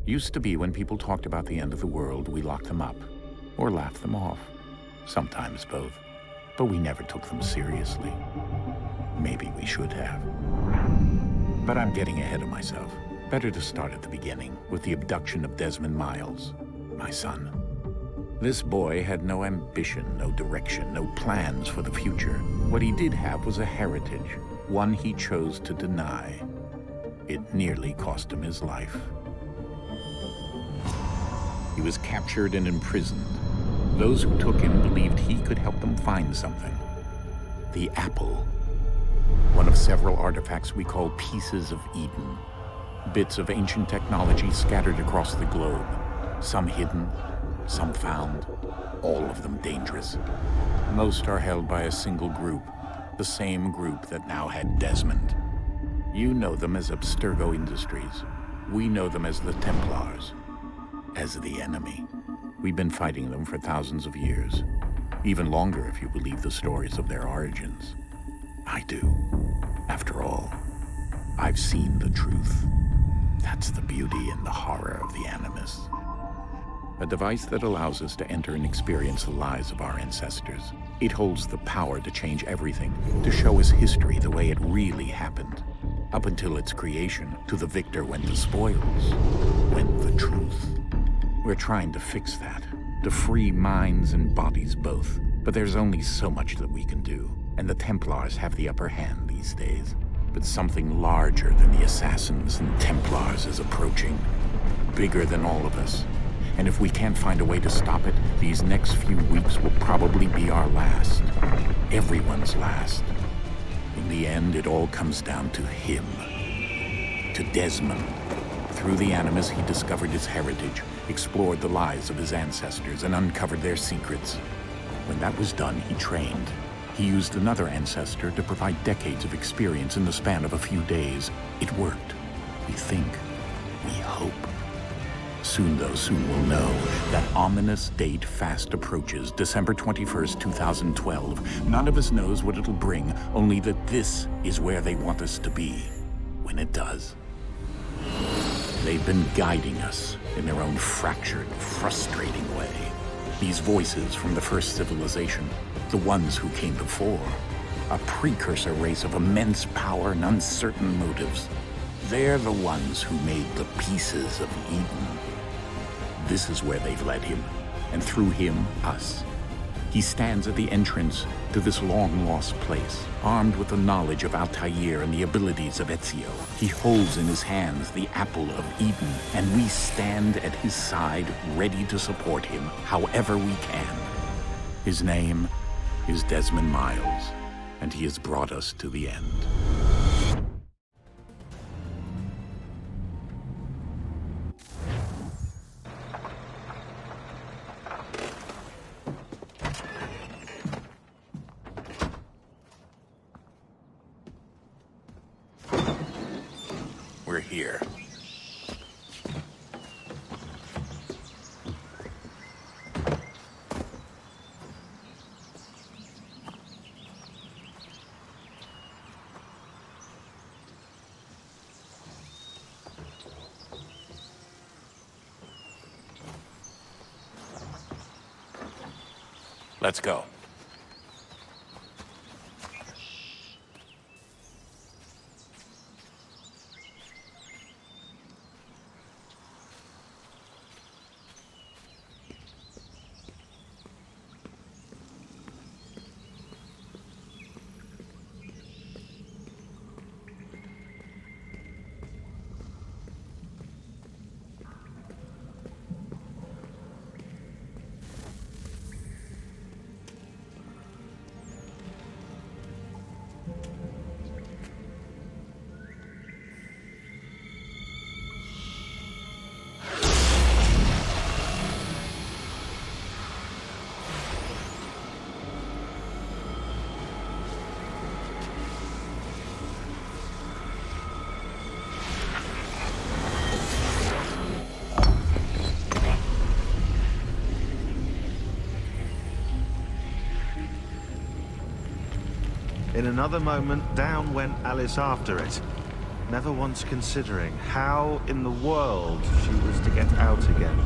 Used to be when people talked about the end of the world, we locked them up, or laughed them off. Sometimes both. But we never took them seriously. Maybe we should have. But I'm getting ahead of myself. Better to start at the beginning, with the abduction of Desmond Miles, my son. This boy had no ambition, no direction, no plans for the future. What he did have was a heritage, one he chose to deny. It nearly cost him his life. He was captured and imprisoned. Those who took him believed he could help them find something. The apple. One of several artifacts we call pieces of Eden. Bits of ancient technology scattered across the globe. Some hidden, some found, all of them dangerous. Most are held by a single group, the same group that now had Desmond. You know them as Abstergo Industries. We know them as the Templars, as the enemy. We've been fighting them for thousands of years, even longer if you believe the stories of their origins. I do. After all, I've seen the truth. That's the beauty and the horror of the Animus. A device that allows us to enter and experience the lives of our ancestors. It holds the power to change everything, to show us history the way it really happened. Up until its creation, to the victor went the spoils, went the truth. We're trying to fix that, to free minds and bodies both. But there's only so much that we can do, and the Templars have the upper hand these days. But something larger than the Assassins and Templars is approaching, bigger than all of us. And if we can't find a way to stop it, these next few weeks will probably be our last. Everyone's last. In the end, it all comes down to him. To Desmond. Through the Animus, he discovered his heritage, explored the lives of his ancestors, and uncovered their secrets. When that was done, he trained. He used another ancestor to provide decades of experience in the span of a few days. It worked. We think. We hope. Soon we'll know. That ominous date fast approaches, December 21st, 2012. None of us knows what it'll bring, only that this is where they want us to be, when it does. They've been guiding us in their own fractured, frustrating way. These voices from the first civilization, the ones who came before, a precursor race of immense power and uncertain motives. They're the ones who made the pieces of Eden. This is where they've led him, and through him, us. He stands at the entrance to this long-lost place, armed with the knowledge of Altair and the abilities of Ezio. He holds in his hands the apple of Eden, and we stand at his side, ready to support him however we can. His name is Desmond Miles, and he has brought us to the end. We're here. Let's go. In another moment, down went Alice after it. never once considering how in the world she was to get out again.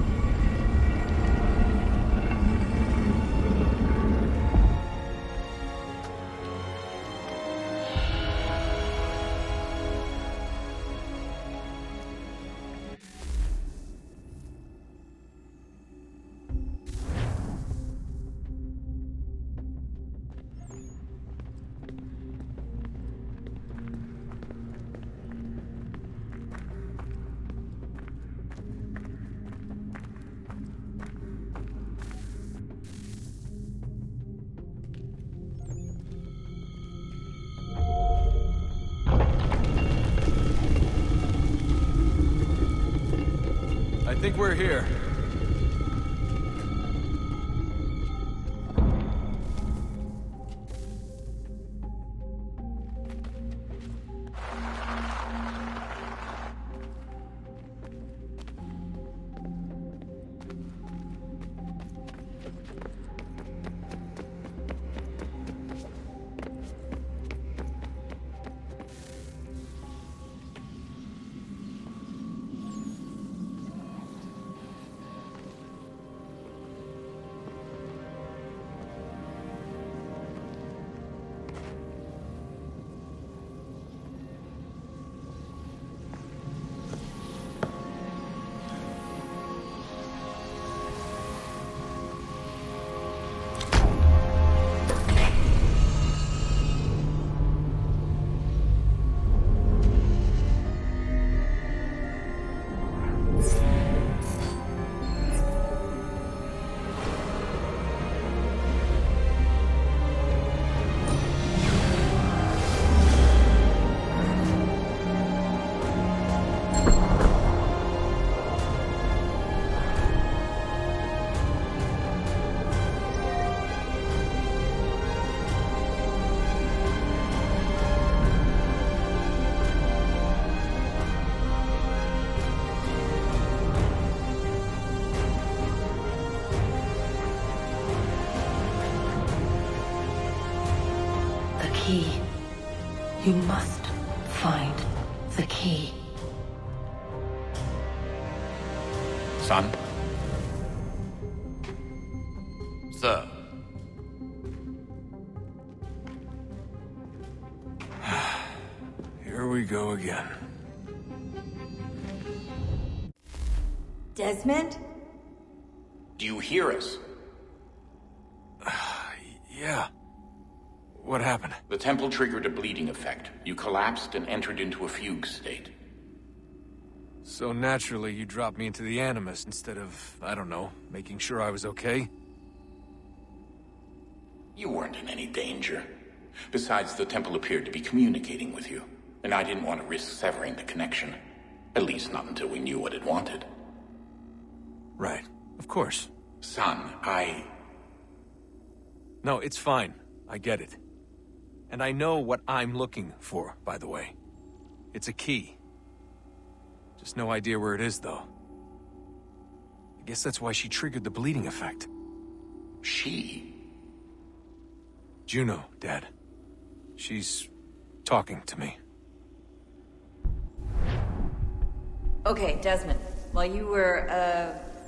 I think we're here. Key. You must find the key. Son? Sir. Here we go again. Desmond? Do you hear us? Yeah. What happened? The temple triggered a bleeding effect. You collapsed and entered into a fugue state. So naturally, you dropped me into the Animus instead of, I don't know, making sure I was okay? You weren't in any danger. Besides, the temple appeared to be communicating with you, and I didn't want to risk severing the connection. At least not until we knew what it wanted. Right. Of course. Son, No, it's fine. I get it. And I know what I'm looking for, by the way. It's a key. Just no idea where it is, though. I guess that's why she triggered the bleeding effect. She? Juno, Dad. She's talking to me. Okay, Desmond. While you were,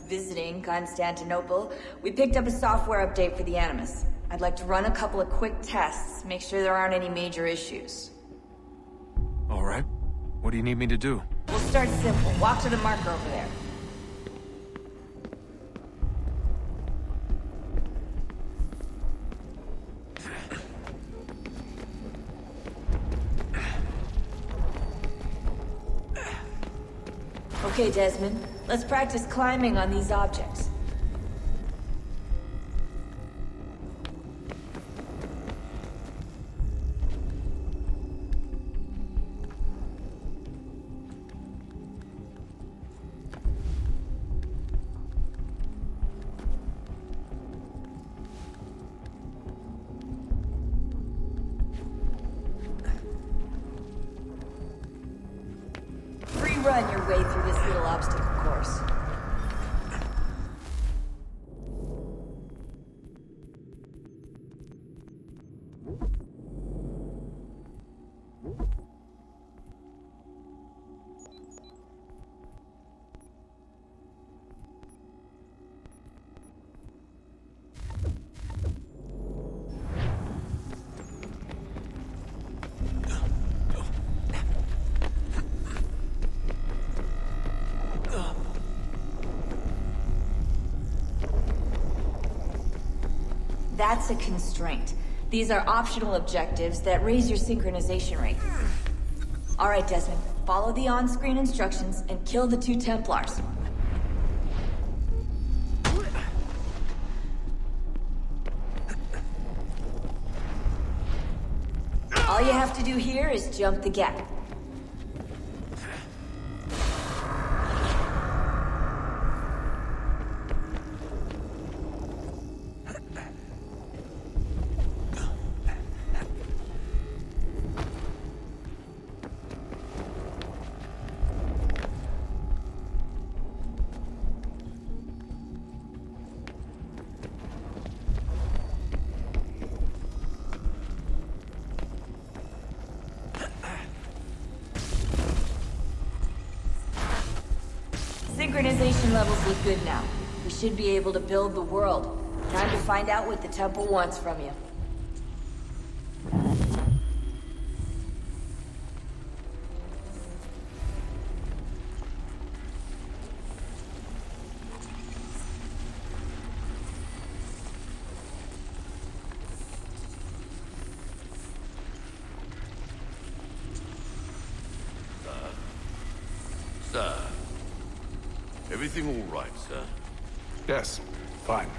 visiting Constantinople, we picked up a software update for the Animus. I'd like to run a couple of quick tests, make sure there aren't any major issues. All right. What do you need me to do? We'll start simple. Walk to the marker over there. Okay, Desmond. Let's practice climbing on these objects. Run your way through this little obstacle course. That's a constraint. These are optional objectives that raise your synchronization rate. Alright, Desmond. Follow the on-screen instructions and kill the 2 Templars. All you have to do here is jump the gap. Synchronization levels look good now. We should be able to build the world. Time to find out what the temple wants from you. Sir. Everything all right, sir? Yes, fine.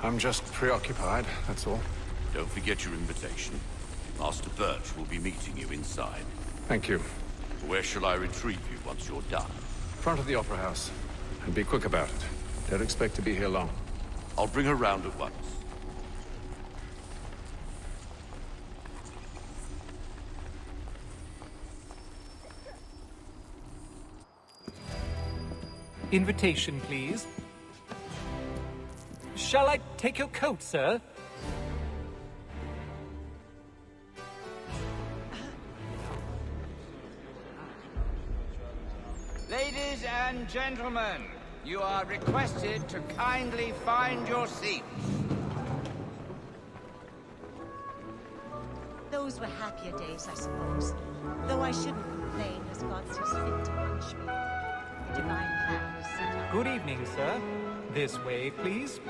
I'm just preoccupied, that's all. Don't forget your invitation. Master Birch will be meeting you inside. Thank you. Where shall I retrieve you once you're done? Front of the Opera House. And be quick about it. Don't expect to be here long. I'll bring her round at once. Invitation, please. Shall I take your coat, sir? Ladies and gentlemen, you are requested to kindly find your seats. Those were happier days, I suppose. Though I shouldn't complain, as God sees fit to punish me. The divine plan was set up. Good evening, sir. This way, please.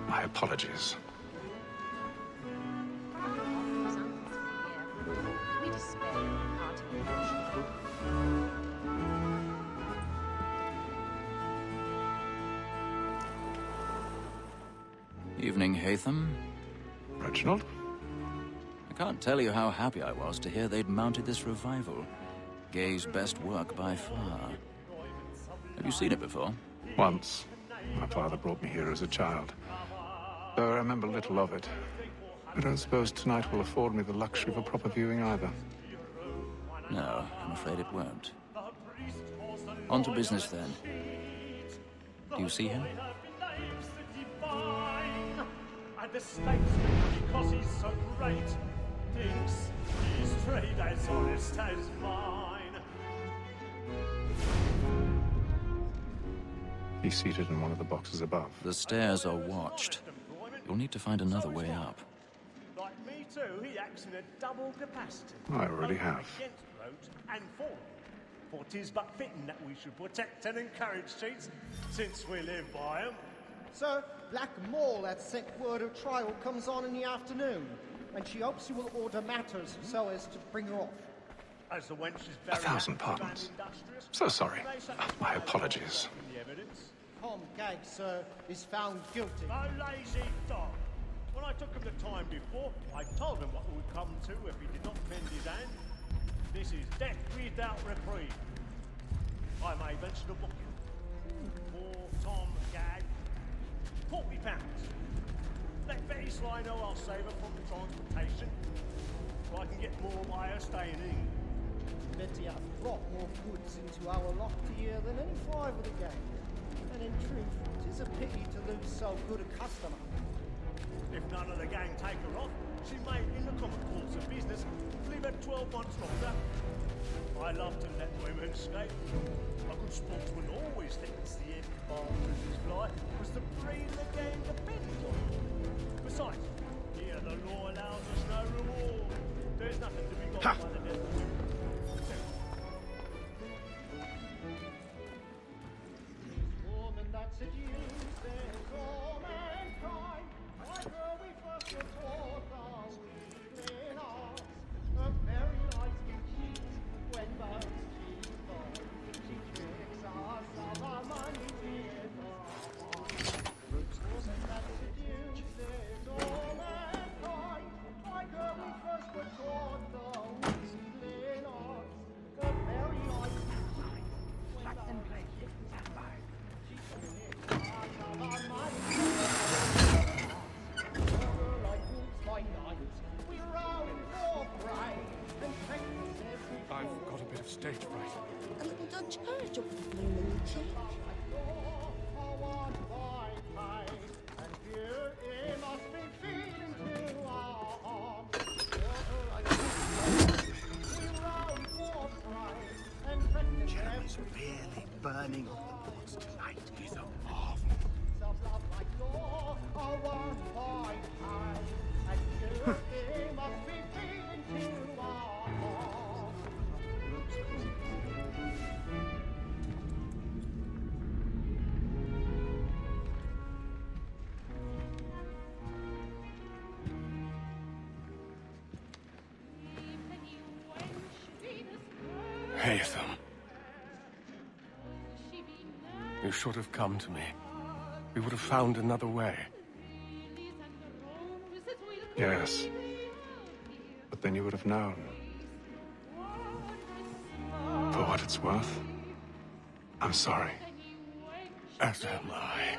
My apologies. His uncles were here. We despaired of parting emotion. Evening, Haytham. Reginald? I can't tell you how happy I was to hear they'd mounted this revival. Gay's best work by far. Have you seen it before? Once. My father brought me here as a child. Though I remember little of it. I don't suppose tonight will afford me the luxury of a proper viewing either. No, I'm afraid it won't. On to business, then. Do you see him? And the stakes because he's so great. Thinks his trade as honest as mine. He's seated in one of the boxes above. The stairs are watched. You'll need to find another way up. Like me too, he acts in a double capacity. I already have. Against roads and for. For 'tis but fitting that we should protect and encourage cheats, since we live by 'em. Sir, Black Mole had sent word of trial comes on in the afternoon, and she hopes you will order matters so as to bring her off. As the wench is very 1,000 active and pardons. industrious, So sorry. they say My apologies. in the evidence. Tom Gag, sir, is found guilty. A lazy dog. When I took him the time before, I told him what would come to if he did not mend his hand. This is death without reprieve. I may venture to book him. For Tom Gag, £40. Let Betty Sly know I'll save her from the transportation, so I can get more by her staying in. Betty hath brought more goods into our loft here than any five of the gang. And in truth, 'tis a pity to lose so good a customer. If none of the gang take her off, she may, in the common course of business, leave her 12 months longer. I love to let women escape. A good sportsman always thinks the advantage of his life was the breed the game depends on. Besides, here the law allows us no reward. There's nothing to be got by the devil. burning of the gods tonight is a marvel. Some love like law are one point high, and they must be feeding to our hearts. Haytham. You should have come to me. We would have found another way. Yes. But then you would have known. For what it's worth, I'm sorry. As am I.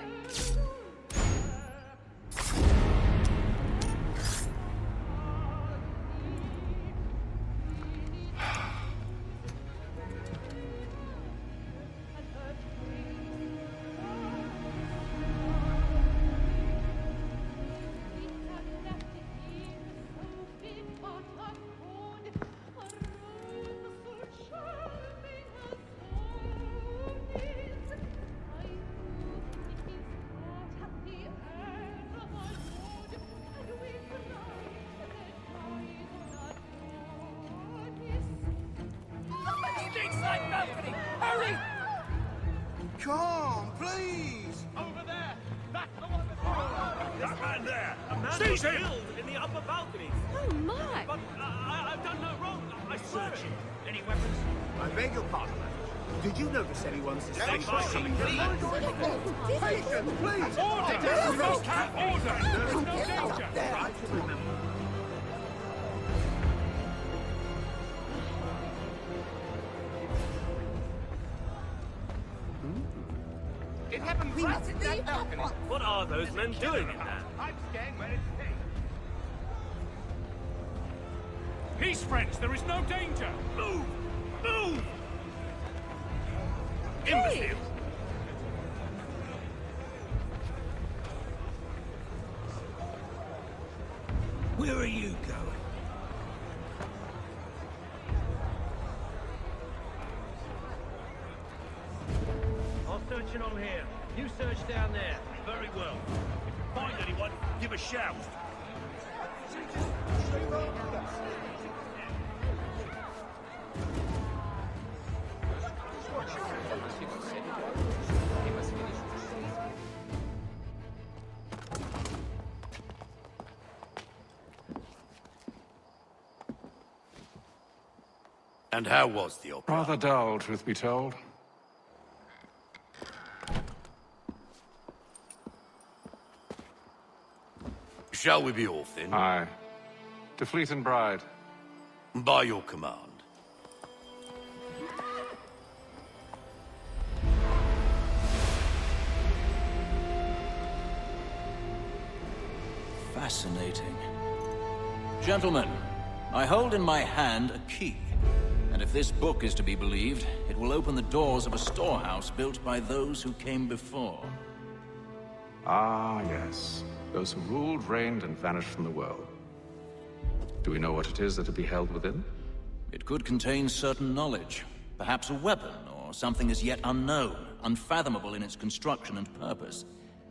Hurry! Come, please! Over there! That's the one That man there! A man Seize was him! killed in the upper balcony. Oh, my! But I've done no wrong. I swear it. Any weapons? I beg your pardon, madam. Did you notice anyone suspicious coming Please. Patience, please! Order! There is no Order! There is no danger! I should remember. It happened right at that balcony. What are those men doing in there? I'm staying where it's safe. Peace, friends! There is no danger! Move! Move! Hey! Where are you going? I'll search in on here. You search down there. Very well. If you find anyone, give a shout. And how was the opera? Rather dull, truth be told. Shall we be off then? Aye. To Fleet and Bride. By your command. Fascinating. Gentlemen, I hold in my hand a key. And if this book is to be believed, it will open the doors of a storehouse built by those who came before. Ah, yes. Those who ruled, reigned, and vanished from the world. Do we know what it is that to be held within? It could contain certain knowledge. Perhaps a weapon, or something as yet unknown, unfathomable in its construction and purpose.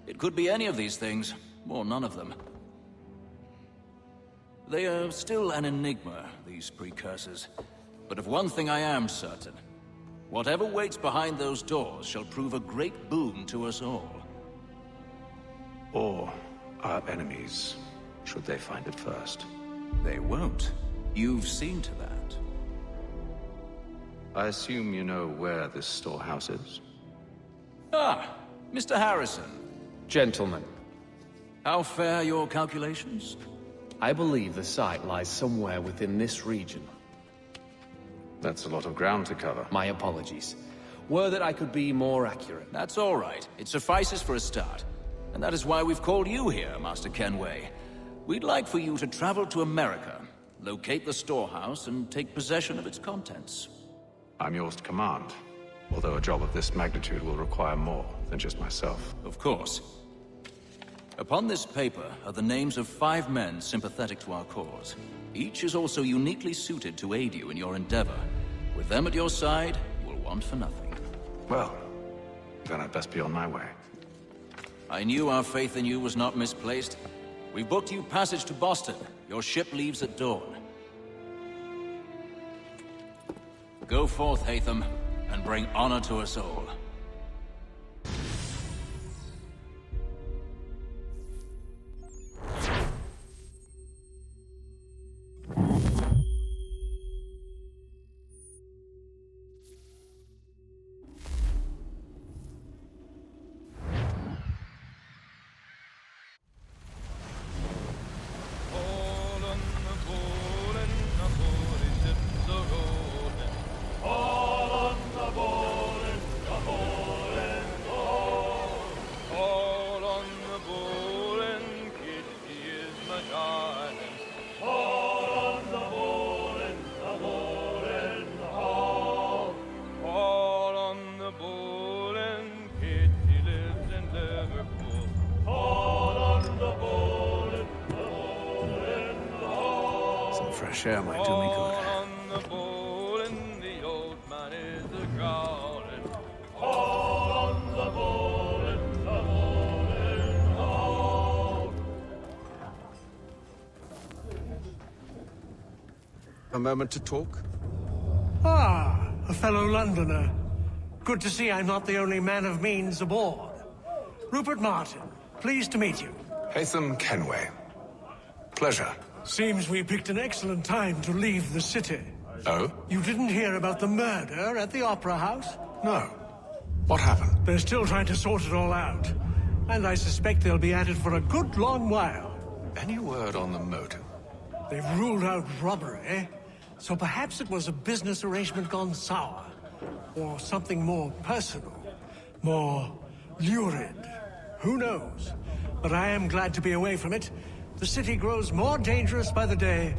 It could be any of these things, or none of them. They are still an enigma, these precursors. But of one thing I am certain. Whatever waits behind those doors shall prove a great boon to us all. Or our enemies, should they find it first. They won't. You've seen to that. I assume you know where this storehouse is? Ah, Mr. Harrison. Gentlemen, How fare your calculations? I believe the site lies somewhere within this region. That's a lot of ground to cover. My apologies. Were that I could be more accurate. That's all right. It suffices for a start. And that is why we've called you here, Master Kenway. We'd like for you to travel to America, locate the storehouse, and take possession of its contents. I'm yours to command, although a job of this magnitude will require more than just myself. Of course. Upon this paper are the names of 5 men sympathetic to our cause. Each is also uniquely suited to aid you in your endeavor. With them at your side, you will want for nothing. Well, then I'd best be on my way. I knew our faith in you was not misplaced. We booked you passage to Boston. Your ship leaves at dawn. Go forth, Haytham, and bring honor to us all. Fresh air might do me good. A moment to talk? Ah, a fellow Londoner. Good to see I'm not the only man of means aboard. Rupert Martin, pleased to meet you. Haytham Kenway. Pleasure. Seems we picked an excellent time to leave the city. Oh? You didn't hear about the murder at the Opera House? No. What happened? They're still trying to sort it all out. And I suspect they'll be at it for a good long while. Any word on the motive? They've ruled out robbery, so perhaps it was a business arrangement gone sour. Or something more personal. More lurid. Who knows? But I am glad to be away from it. The city grows more dangerous by the day.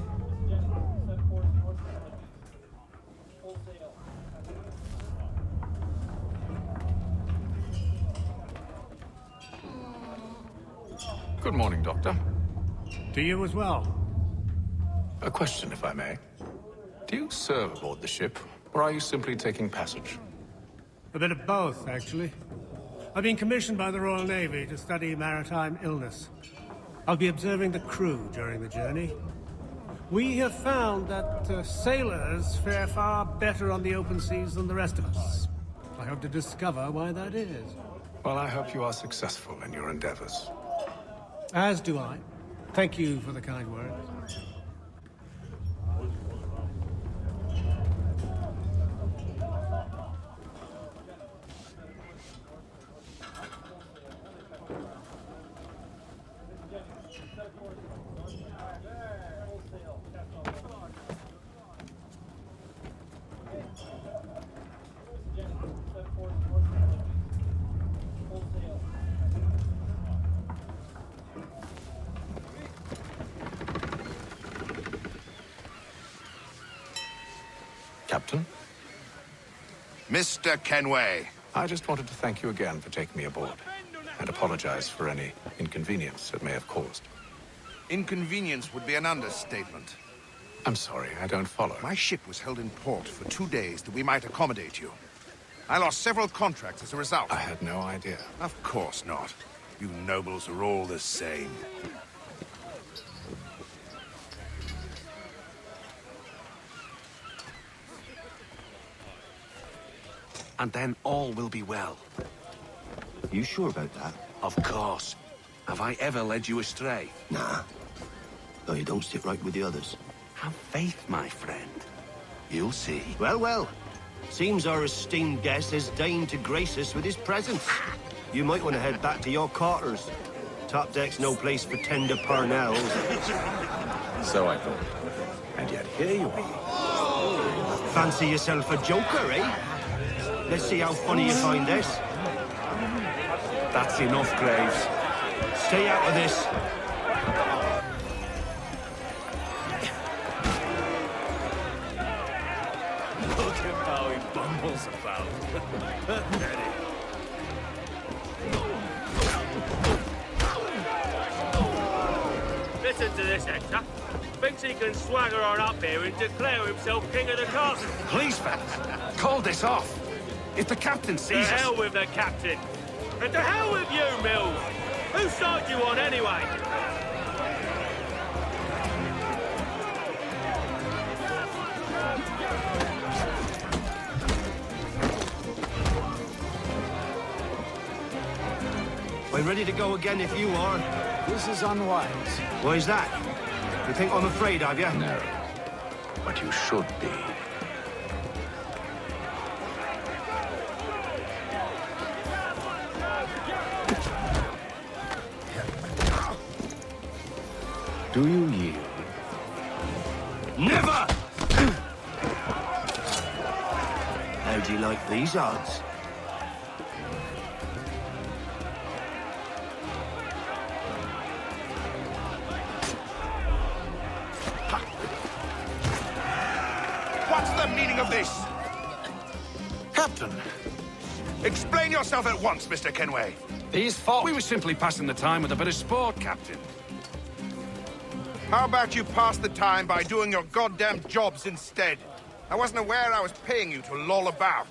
Good morning, Doctor. To you as well. A question, if I may. Do you serve aboard the ship, or are you simply taking passage? A bit of both, actually. I've been commissioned by the Royal Navy to study maritime illness. I'll be observing the crew during the journey. We have found that sailors fare far better on the open seas than the rest of us. I hope to discover why that is. Well, I hope you are successful in your endeavors. As do I. Thank you for the kind words. Captain? Mr. Kenway. I just wanted to thank you again for taking me aboard, and apologize for any inconvenience it may have caused. Inconvenience would be an understatement. I'm sorry, I don't follow. My ship was held in port for 2 days that we might accommodate you. I lost several contracts as a result. I had no idea. Of course not. You nobles are all the same. And then all will be well. You sure about that? Of course. Have I ever led you astray? Nah. Though you don't sit right with the others. Have faith, my friend. You'll see. Well, well. Seems our esteemed guest has deigned to grace us with his presence. You might want to head back to your quarters. Top deck's no place for tender Parnells. So I thought. And yet here you are. Fancy yourself a joker, eh? Let's see how funny you find this. That's enough, Graves. Stay out of this. Look at how he bumbles about. Listen to this, Hector. Thinks he can swagger on up here and declare himself king of the castle. Please, fellas, call this off. If the captain To sees us... hell with the captain! And to hell with you, Mills! Whose side you on, anyway? I'm ready to go again if you are. This is unwise. Why is that? You think I'm afraid, have you? No. But you should be. Do you yield? Never! How do you like these odds? What's the meaning of this? Captain! Explain yourself at once, Mr. Kenway. These thought we were simply passing the time with a bit of sport, Captain. How about you pass the time by doing your goddamn jobs instead? I wasn't aware I was paying you to loll about.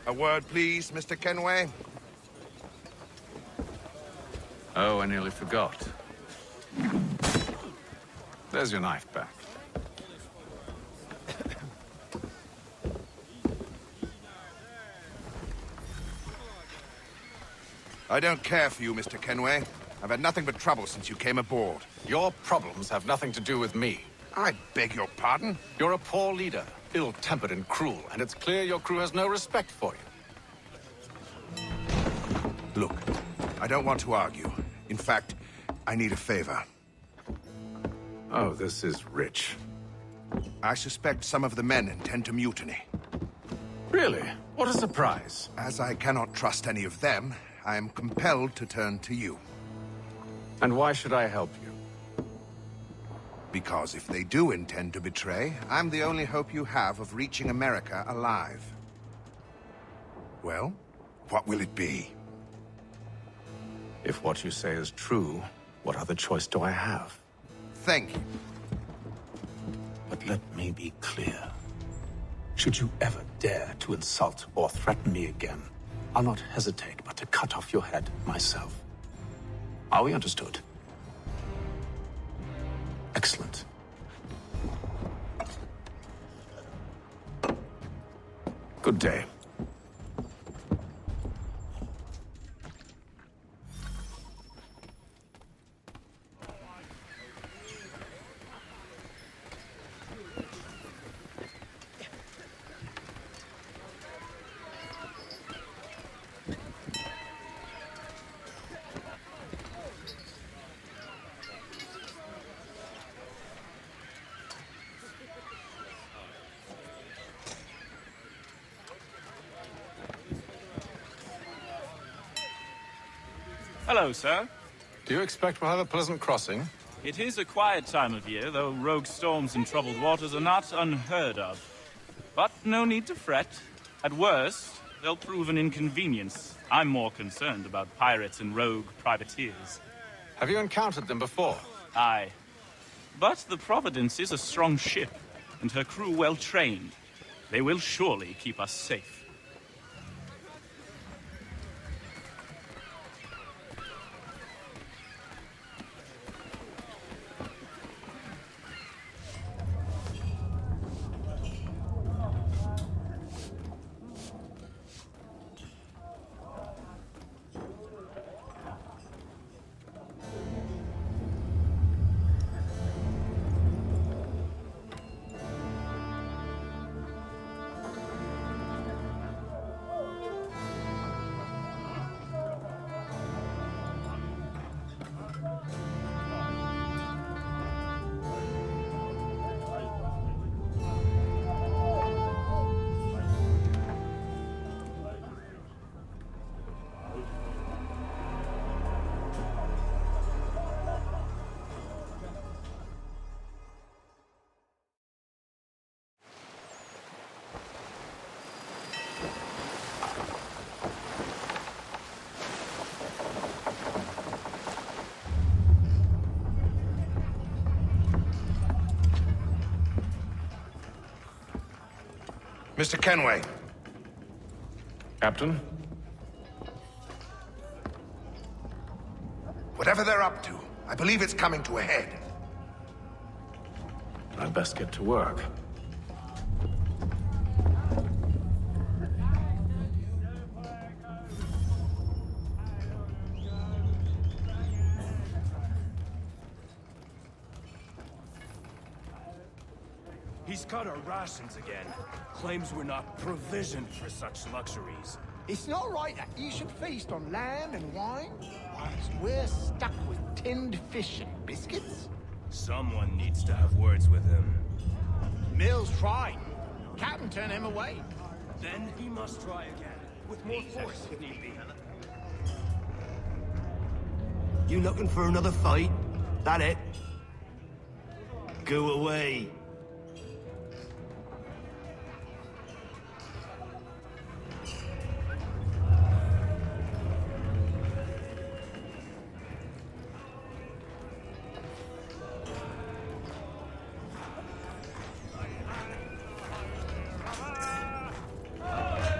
A word, please, Mr. Kenway. Oh, I nearly forgot. There's your knife back. I don't care for you, Mr. Kenway. I've had nothing but trouble since you came aboard. Your problems have nothing to do with me. I beg your pardon? You're a poor leader, ill-tempered and cruel, and it's clear your crew has no respect for you. Look, I don't want to argue. In fact, I need a favor. Oh, this is rich. I suspect some of the men intend to mutiny. Really? What a surprise. As I cannot trust any of them, I am compelled to turn to you. And why should I help you? Because if they do intend to betray, I'm the only hope you have of reaching America alive. Well, what will it be? If what you say is true, what other choice do I have? Thank you. But let me be clear. Should you ever dare to insult or threaten me again, I'll not hesitate but to cut off your head myself. Are we understood? Excellent. Good day. Hello, sir. Do you expect we'll have a pleasant crossing? It is a quiet time of year, though rogue storms and troubled waters are not unheard of. But no need to fret. At worst, they'll prove an inconvenience. I'm more concerned about pirates and rogue privateers. Have you encountered them before? Aye. But the Providence is a strong ship, and her crew well trained. They will surely keep us safe. Mr. Kenway. Captain? Whatever they're up to, I believe it's coming to a head. I'd best get to work. He's cut our rations again. Claims we're not provisioned for such luxuries. It's not right that you should feast on lamb and wine, whilst we're stuck with tinned fish and biscuits. Someone needs to have words with him. Mills tried. Captain turned him away. Then he must try again, with more force if need be. You looking for another fight? That it? Go away.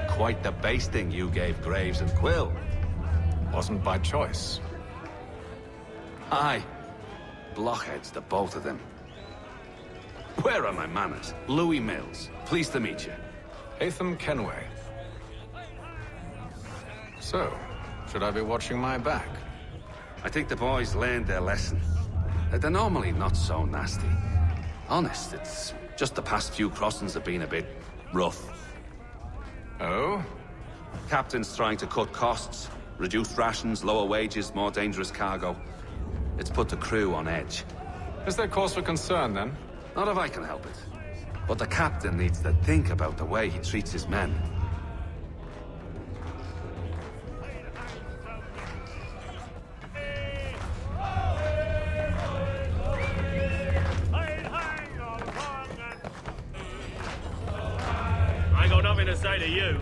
Quite the basting you gave Graves and Quill. Wasn't by choice. Aye. Blockheads, the both of them. Where are my manners? Louis Mills. Pleased to meet you. Haytham Kenway. So, should I be watching my back? I think the boys learned their lesson. They're normally not so nasty. Honest, it's just the past few crossings have been a bit rough. Oh? Captain's trying to cut costs. Reduced rations, lower wages, more dangerous cargo. It's put the crew on edge. Is there cause for concern, then? Not if I can help it. But the captain needs to think about the way he treats his men. I got nothing to say to you.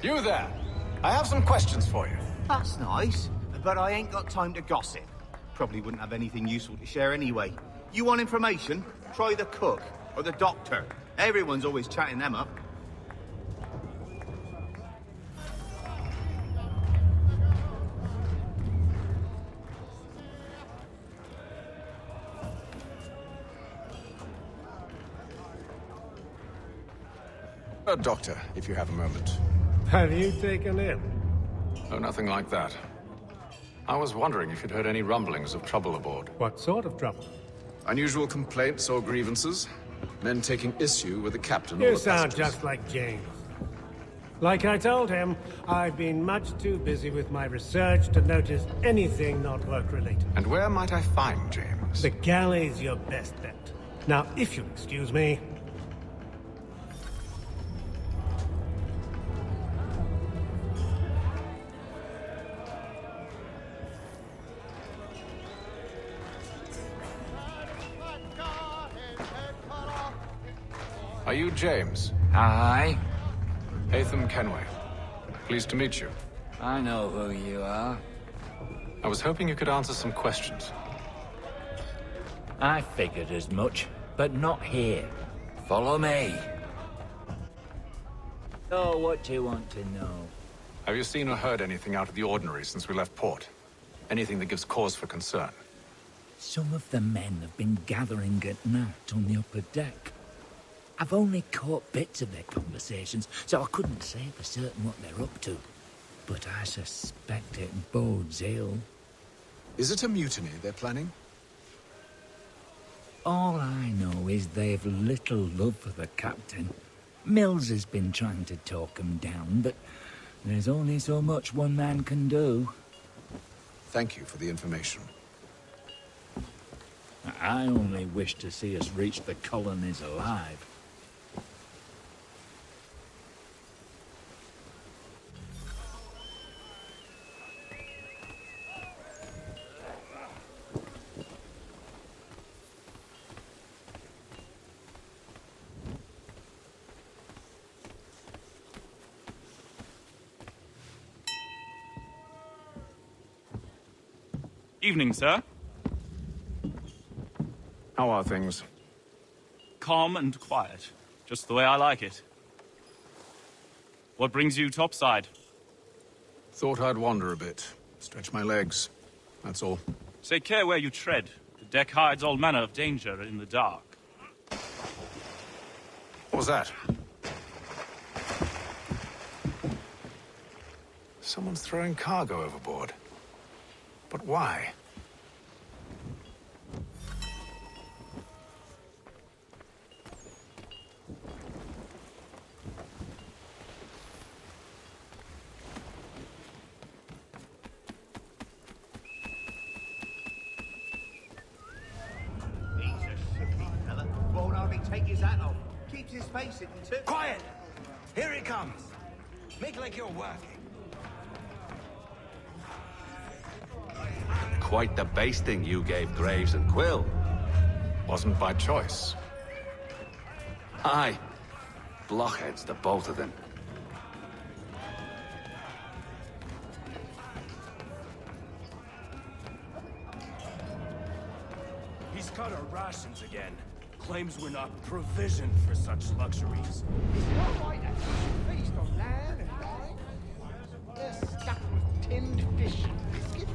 You there! I have some questions for you. That's nice, but I ain't got time to gossip. Probably wouldn't have anything useful to share anyway. You want information? Try the cook or the doctor. Everyone's always chatting them up. A doctor, if you have a moment. Have you taken him? Oh, nothing like that. I was wondering if you'd heard any rumblings of trouble aboard. What sort of trouble? Unusual complaints or grievances? Men taking issue with the captain or You the sound passengers? just like James. Like I told him, I've been much too busy with my research to notice anything not work-related. And where might I find James? The galley's your best bet. Now, if you'll excuse me... Are you James? Aye. Haytham Kenway. Pleased to meet you. I know who you are. I was hoping you could answer some questions. I figured as much, but not here. Follow me. So, what do you want to know? Have you seen or heard anything out of the ordinary since we left port? Anything that gives cause for concern? Some of the men have been gathering at night on the upper deck. I've only caught bits of their conversations, so I couldn't say for certain what they're up to. But I suspect it bodes ill. Is it a mutiny they're planning? All I know is they've little love for the captain. Mills has been trying to talk him down, but there's only so much one man can do. Thank you for the information. I only wish to see us reach the colonies alive. Evening, sir. How are things? Calm and quiet. Just the way I like it. What brings you topside? Thought I'd wander a bit. Stretch my legs. That's all. Take care where you tread. The deck hides all manner of danger in the dark. What was that? Someone's throwing cargo overboard. But why? He's a shifty fella. Won't hardly take his hat off. Keeps his face hidden too. Quiet! Here he comes. Make like you're working. Quite the basting you gave Graves and Quill. Wasn't by choice. Aye. Blockheads, the both of them. He's cut our rations again. Claims we're not provisioned for such luxuries. Is it all right that we should feast on lamb and wine? They're stuck with tinned fish and biscuits.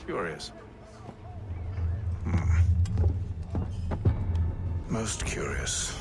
Curious. Most curious.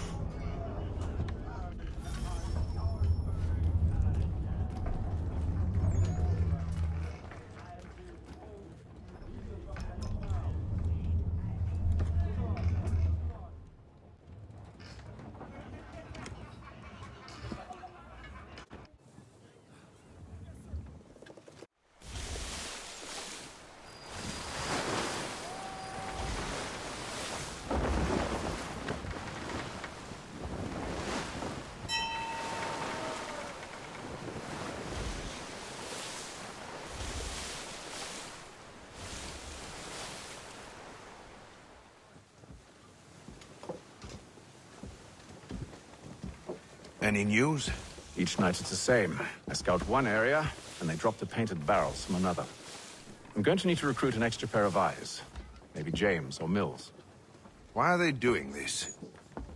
Any news? Each night it's the same. I scout one area, and they drop the painted barrels from another. I'm going to need to recruit an extra pair of eyes. Maybe James or Mills. Why are they doing this?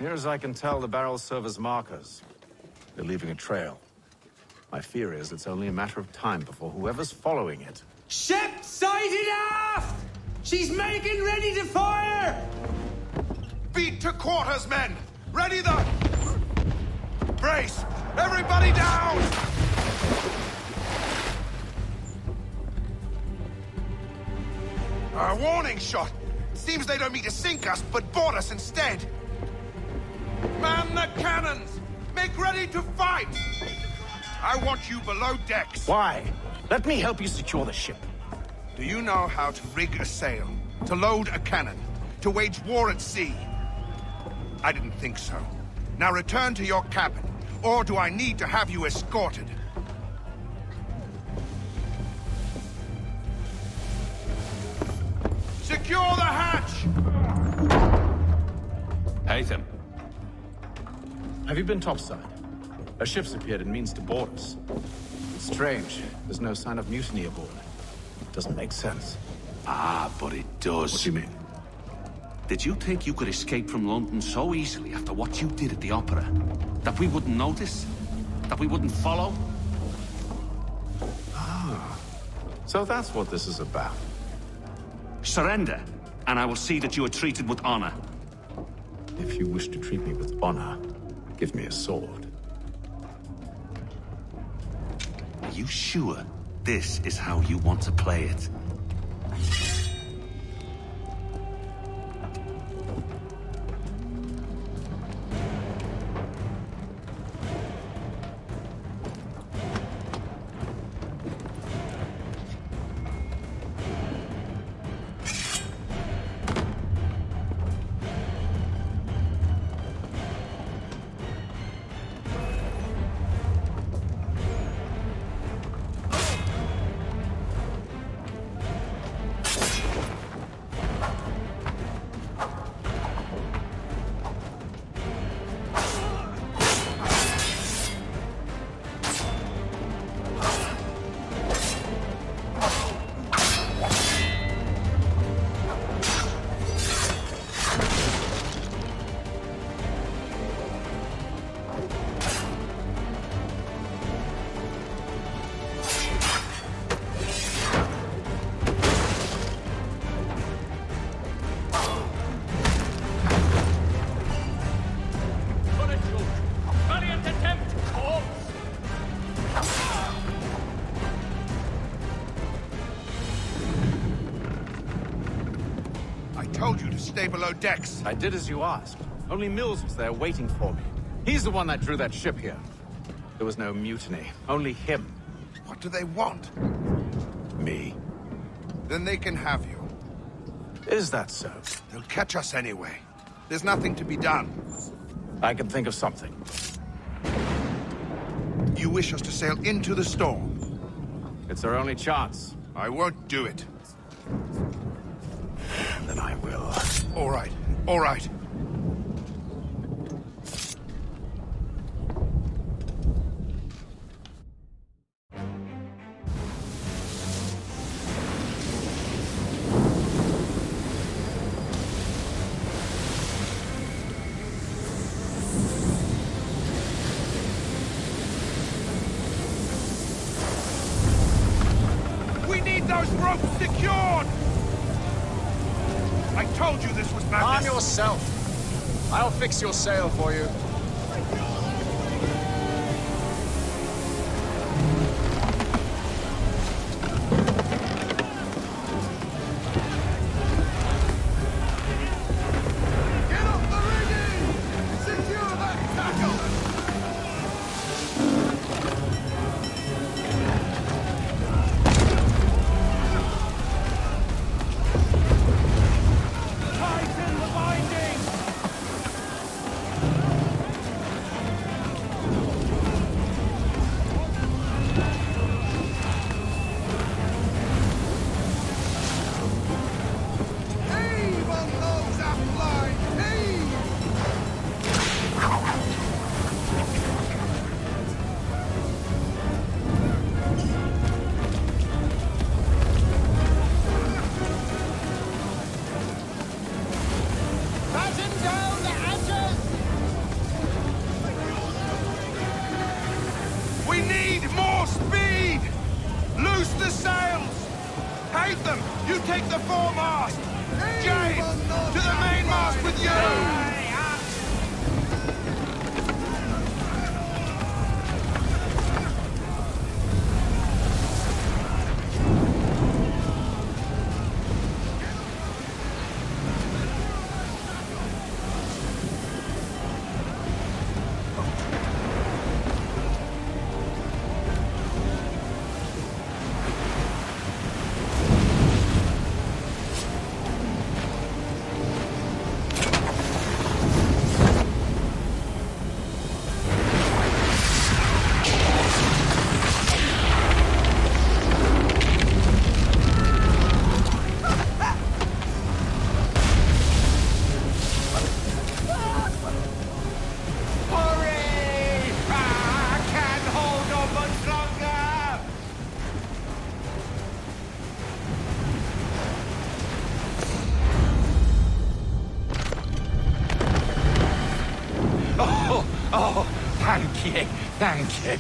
Near as I can tell, the barrels serve as markers. They're leaving a trail. My fear is it's only a matter of time before whoever's following it... Ship sighted aft! She's making ready to fire! Beat to quarters, men! Ready the... Brace! Everybody down! A warning shot! Seems they don't mean to sink us, but board us instead! Man the cannons! Make ready to fight! I want you below decks. Why? Let me help you secure the ship. Do you know how to rig a sail? To load a cannon? To wage war at sea? I didn't think so. Now return to your cabin, or do I need to have you escorted? Secure the hatch! Haytham. Have you been topside? A ship's appeared and means to board us. It's strange. There's no sign of mutiny aboard. Doesn't make sense. Ah, but it does. What do you mean? Did you think you could escape from London so easily after what you did at the Opera? That we wouldn't notice? That we wouldn't follow? Ah. So that's what this is about. Surrender, and I will see that you are treated with honor. If you wish to treat me with honor, give me a sword. Are you sure this is how you want to play it? stay below decks. I did as you asked. Only Mills was there waiting for me. He's the one that drew that ship here. There was no mutiny, only him. What do they want? Me. Then they can have you. Is that so? They'll catch us anyway. There's nothing to be done. I can think of something. You wish us to sail into the storm? It's our only chance. I won't do it. Then I will. All right, all right. Those ropes secured! I told you this was madness. Calm yourself. I'll fix your sail for you. Get up the rigging! Secure that tackle! We need more speed! Loose the sails! Haytham, you take the foremast! James, to the mainmast with you! Oh, thank you, thank you.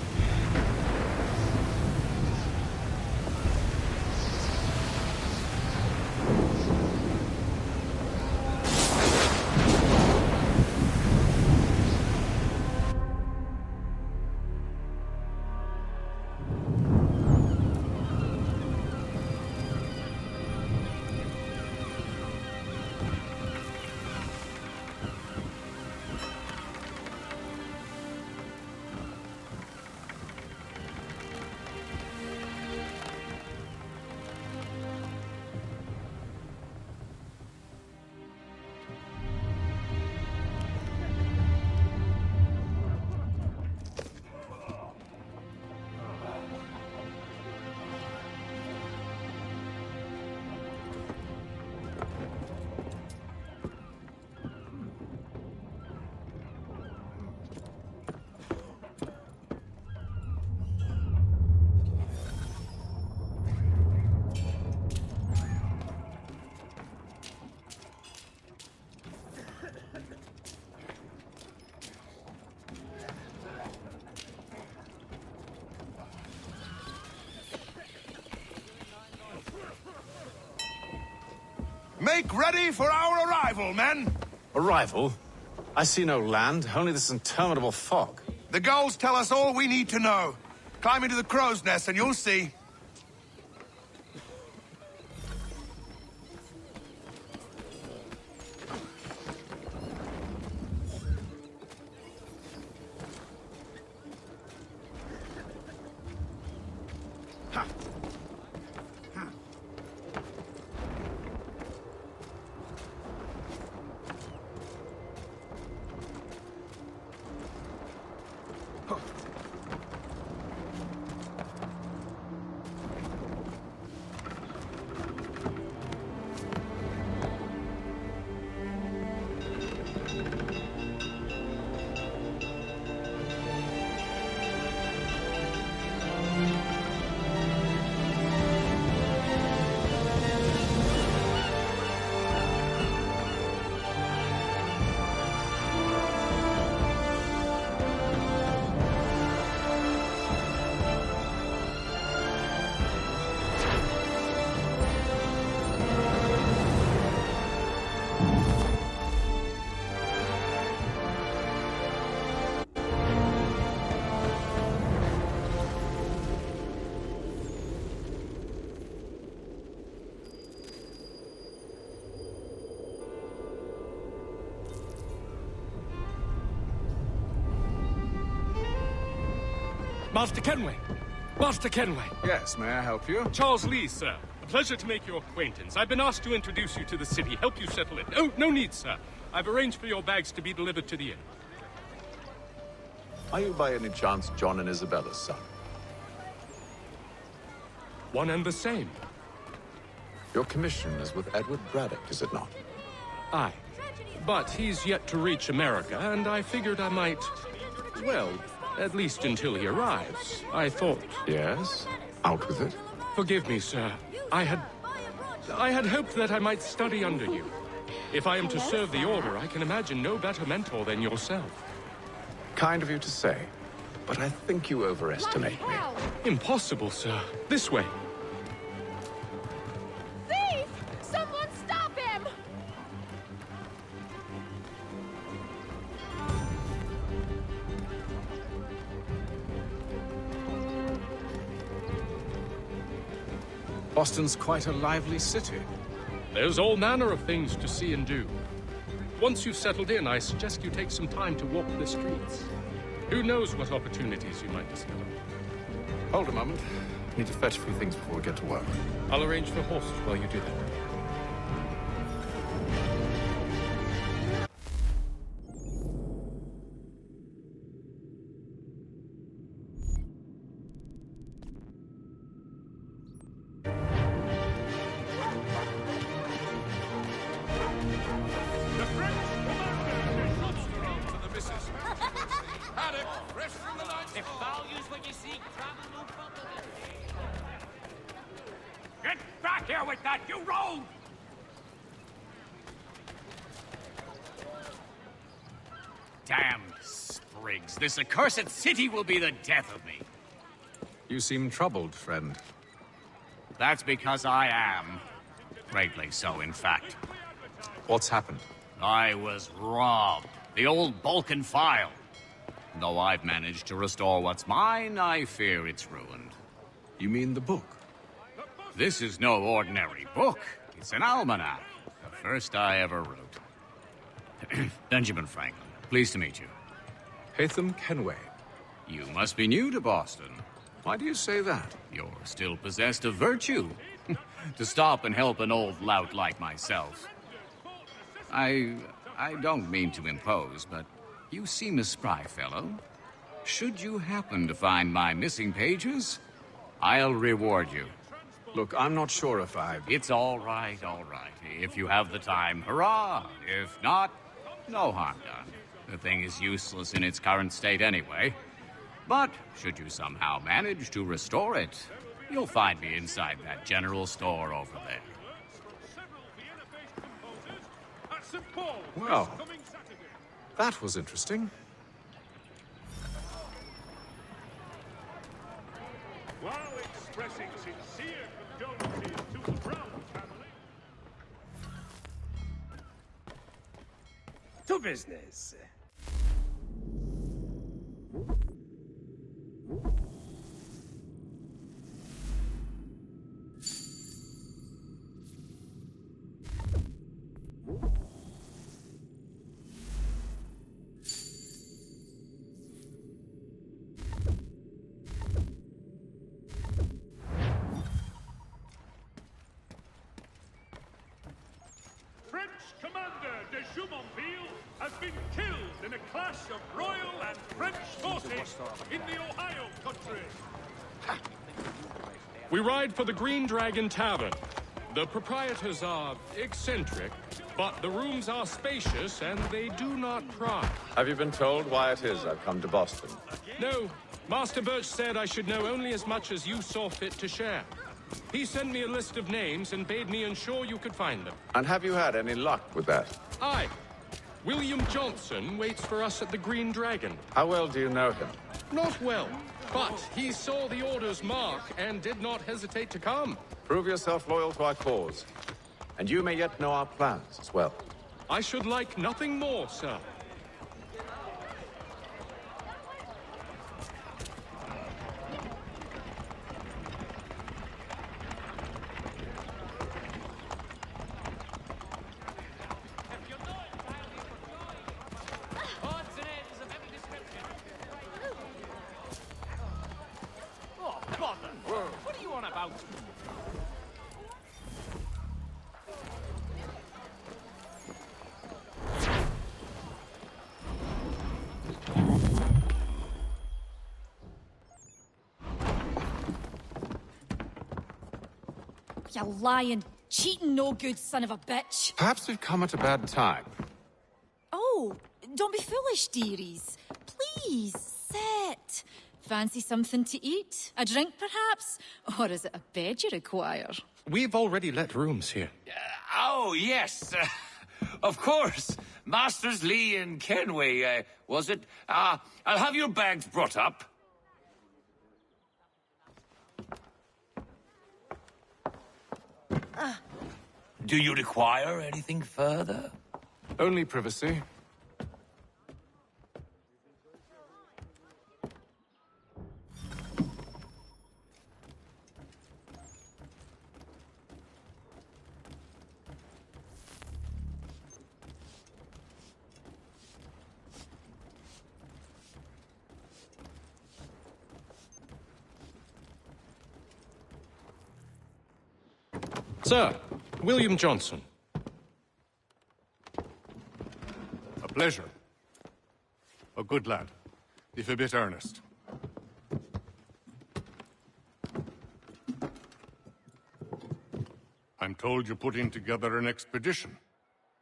Make ready for our arrival, men! Arrival? I see no land, only this interminable fog. The gulls tell us all we need to know. Climb into the crow's nest and you'll see. Master Kenway! Master Kenway! Yes, may I help you? Charles Lee, sir. A pleasure to make your acquaintance. I've been asked to introduce you to the city, help you settle in. Oh, no need, sir. I've arranged for your bags to be delivered to the inn. Are you by any chance John and Isabella's son? One and the same. Your commission is with Edward Braddock, is it not? Aye. But he's yet to reach America, and I figured I might... well, at least until he arrives, I thought... Yes? Out with it. Forgive me, sir. I had hoped that I might study under you. If I am to serve the Order, I can imagine no better mentor than yourself. Kind of you to say, but I think you overestimate me. Impossible, sir. This way. Thief! Someone stop him! Boston's quite a lively city. There's all manner of things to see and do. Once you've settled in, I suggest you take some time to walk the streets. Who knows what opportunities you might discover. Hold a moment. Need to fetch a few things before we get to work. I'll arrange for horses while you do that. Get back here with that, you rogue! Damn sprigs. This accursed city will be the death of me. You seem troubled, friend. That's because I am. Greatly so, in fact. What's happened? I was robbed. The old Balkan file. Though I've managed to restore what's mine, I fear it's ruined. You mean the book? This is no ordinary book. It's an almanac. The first I ever wrote. Benjamin Franklin, pleased to meet you. Haytham Kenway. You must be new to Boston. Why do you say that? You're still possessed of virtue. To stop and help an old lout like myself. I don't mean to impose, but you seem a spry fellow. Should you happen to find my missing pages, I'll reward you. Look, I'm not sure if I... It's all right, all right. If you have the time, hurrah! If not, no harm done. The thing is useless in its current state anyway. But should you somehow manage to restore it, you'll find me inside that general store over there. Well, that was interesting. While expressing sincere condolences to the Brown family. To business. French Commander de Jumonville has been killed in a clash of Royal and French forces in the Ohio country. We ride for the Green Dragon Tavern. The proprietors are eccentric, but the rooms are spacious and they do not pry. Have you been told why it is I've come to Boston? No, Master Birch said I should know only as much as you saw fit to share. He sent me a list of names and bade me ensure you could find them. And have you had any luck with that? Aye. William Johnson waits for us at the Green Dragon. How well do you know him? Not well, but he saw the Order's mark and did not hesitate to come. Prove yourself loyal to our cause. And you may yet know our plans as well. I should like nothing more, sir. on about? You lying, cheating, no good son of a bitch. Perhaps we've come at a bad time. Oh, don't be foolish, dearies. Please, sit. Fancy something to eat? A drink, perhaps? Or is it a bed you require? We've already let rooms here. Oh, yes. Of course. Masters Lee and Kenway, was it? I'll have your bags brought up. Do you require anything further? Only privacy. Sir, William Johnson. A pleasure. A good lad, if a bit earnest. I'm told you're putting together an expedition.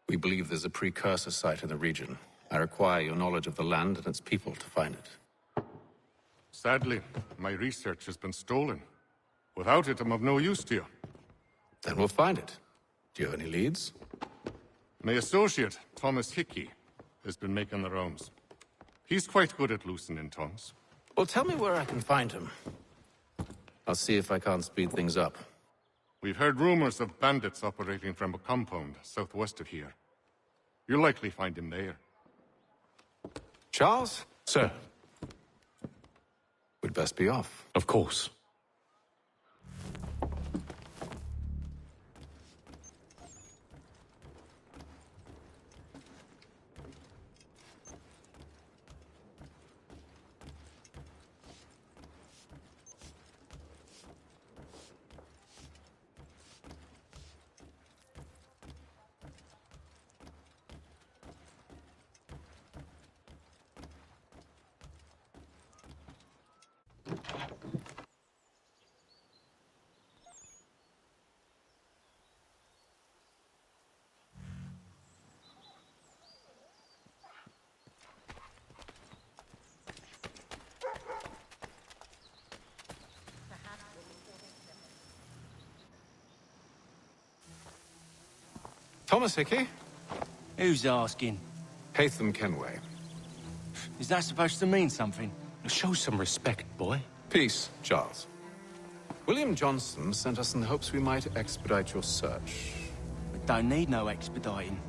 We believe there's a precursor site in the region. I require your knowledge of the land and its people to find it. Sadly, my research has been stolen. Without it, I'm of no use to you. Then we'll find it. Do you have any leads? My associate, Thomas Hickey, has been making the rounds. He's quite good at loosening tongues. Well, tell me where I can find him. I'll see if I can't speed things up. We've heard rumors of bandits operating from a compound southwest of here. You'll likely find him there. Charles? Sir. We'd best be off. Of course. Thomas Hickey? Who's asking? Haytham Kenway. Is that supposed to mean something? Show some respect, boy. Peace, Charles. William Johnson sent us in the hopes we might expedite your search. We don't need no expediting.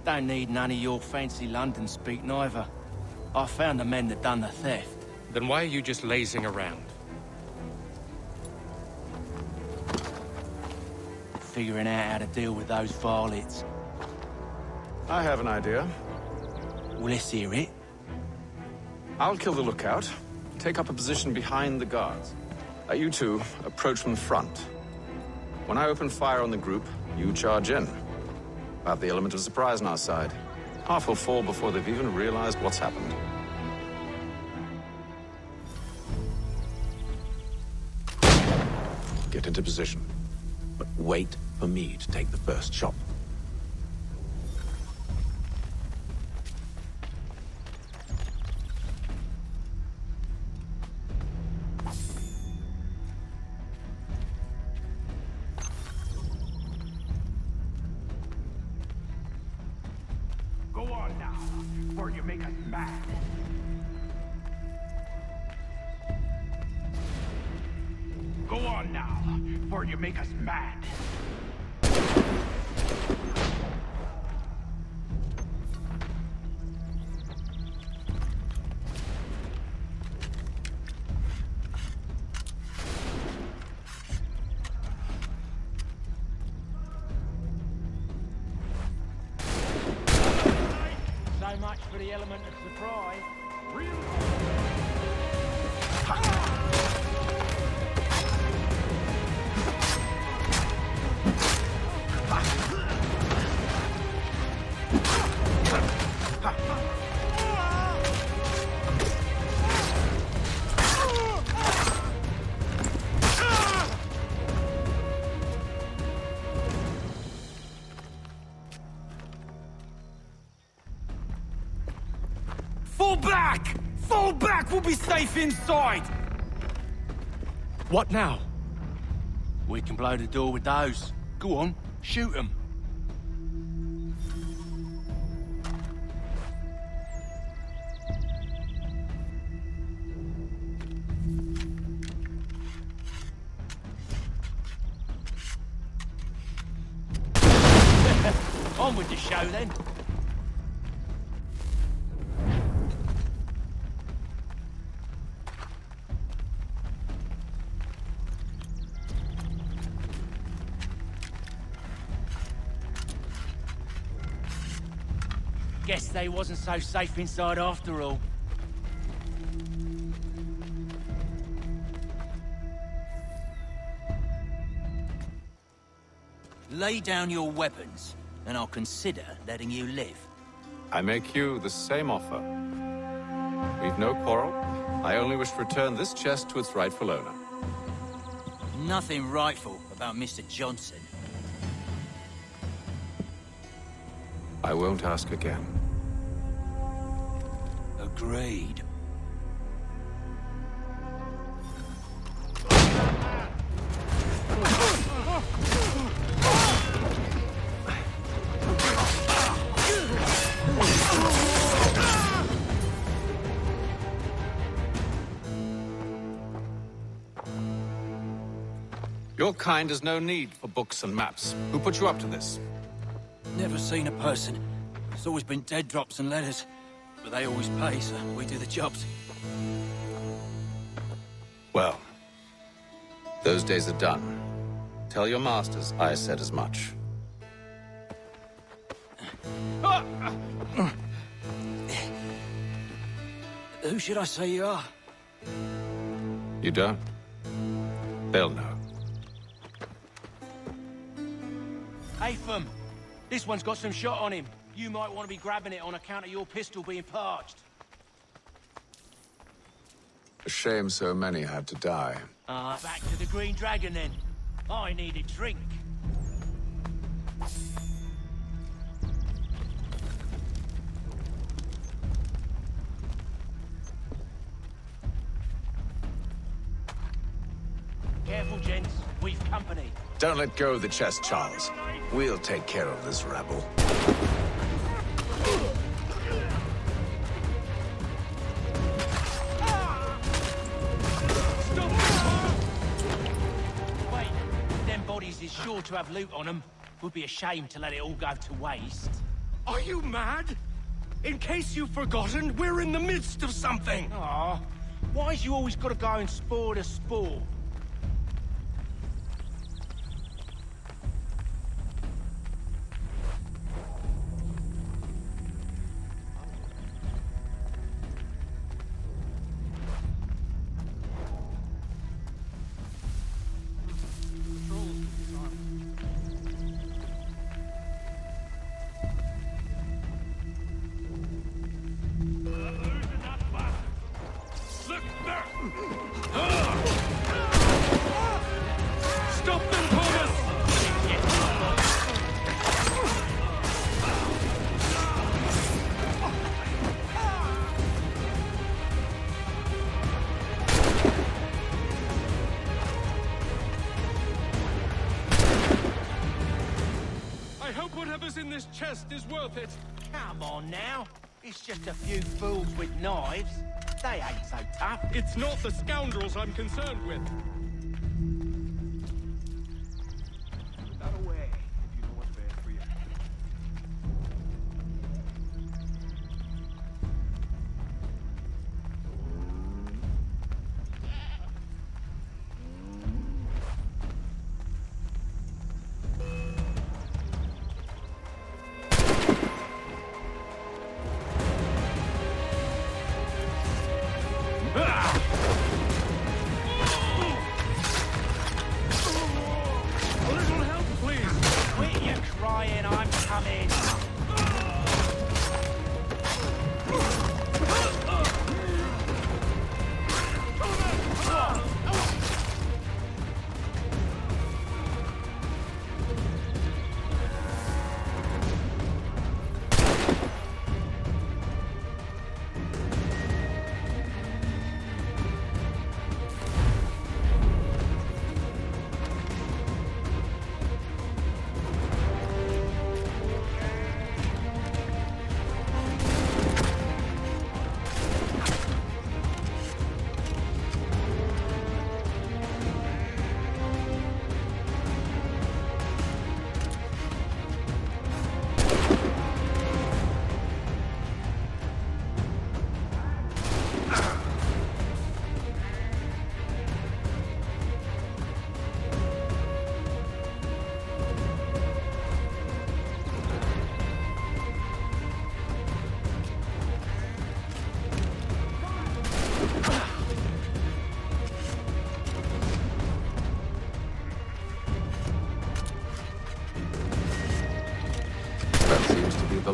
Don't need none of your fancy London speak neither. I found the men that done the theft. Then why are you just lazing around? Figuring out how to deal with those varlets. I have an idea. Well, let's hear it. I'll kill the lookout. Take up a position behind the guards. You two approach from the front. When I open fire on the group, you charge in. Have the element of surprise on our side. Half will fall before they've even realized what's happened. Get into position. But wait for me to take the first shot. Go on now, before you make us mad. Go on now, before you make us mad. So much for the element of surprise. be safe inside! What now? We can blow the door with those. Go on, shoot them. On with the show, then. Guess they wasn't so safe inside after all. Lay down your weapons, and I'll consider letting you live. I make you the same offer. We've no quarrel. I only wish to return this chest to its rightful owner. Nothing rightful about Mr. Johnson. I won't ask again. Agreed. Your kind has no need for books and maps. Who put you up to this? Never seen a person. It's always been dead drops and letters. But they always pay, so we do the jobs. Well, those days are done. Tell your masters I said as much. Who should I say you are? You don't? They'll know. Atham, this one's got some shot on him. You might want to be grabbing it on account of your pistol being parched. A shame so many had to die. Back to the Green Dragon then. I need a drink. Careful, gents. We've company. Don't let go of the chest, Charles. We'll take care of this rabble. Wait, them bodies is sure to have loot on them. Would be a shame to let it all go to waste. Are you mad? In case you've forgotten, we're in the midst of something! Aw, why's you always gotta go and spore the spore? Stop them, Thomas! I hope whatever's in this chest is worth it. Come on now. It's just a few fools with knives. They ain't so tough. It's not the scoundrels I'm concerned with. That away, if you know what's bad for you.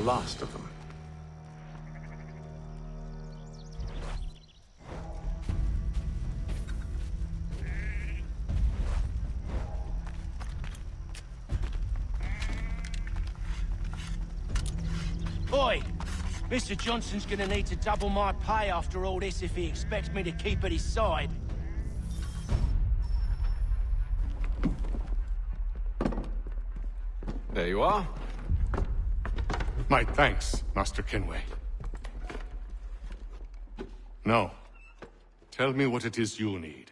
last of them. Oi! Mr. Johnson's gonna need to double my pay after all this if he expects me to keep at his side. There you are. My thanks, Master Kenway. Now, tell me what it is you need.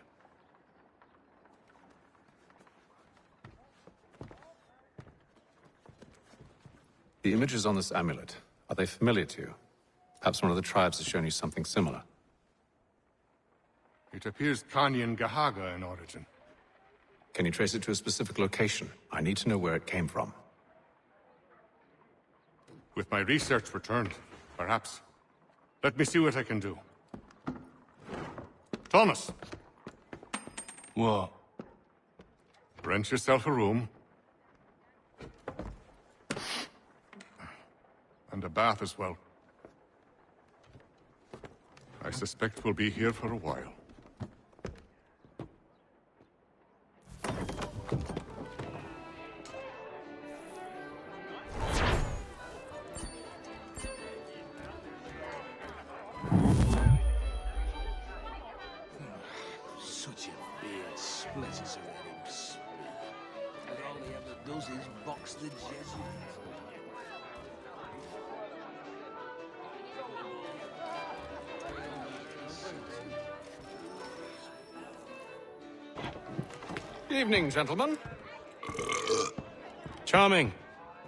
The images on this amulet, are they familiar to you? Perhaps one of the tribes has shown you something similar. It appears Kanyan Gahaga in origin. Can you trace it to a specific location? I need to know where it came from. With my research returned, perhaps. Let me see what I can do. Thomas! What? Rent yourself a room. And a bath as well. I suspect we'll be here for a while. Such a beard splitters are letting him speak. And all he ever does is box the Jesuits. Evening, gentlemen. Charming.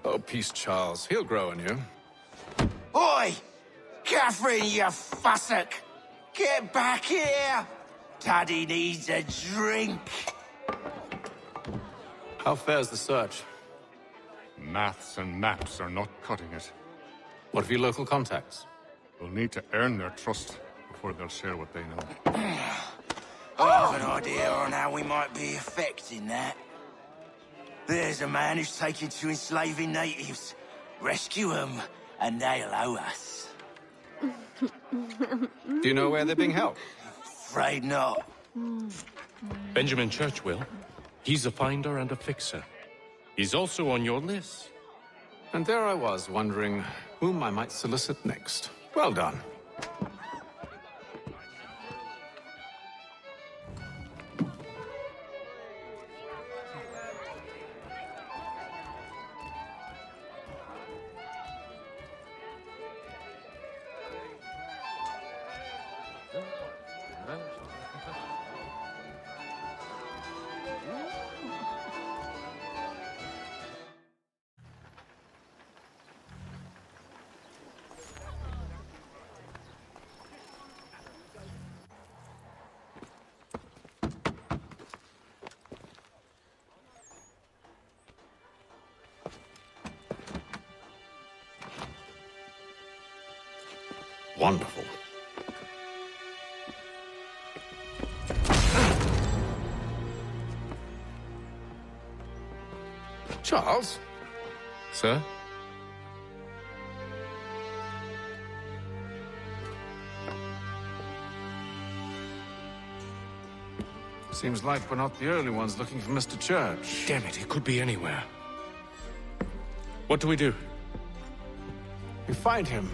Oh, peace, Charles. He'll grow on you. Oi! Catherine, you fussock! Get back here! Daddy needs a drink! How fares the search? Maths and maps are not cutting it. What of your local contacts? We'll need to earn their trust before they'll share what they know. I have an idea on how we might be affecting that. There's a man who's taken to enslaving natives. Rescue them, and they'll owe us. Do you know where they're being held? Afraid not. Benjamin Church will. He's a finder and a fixer. He's also on your list. And there I was, wondering whom I might solicit next. Well done. Wonderful. Charles? Sir? Seems like we're not the only ones looking for Mr. Church. Damn it, he could be anywhere. What do we do? We find him.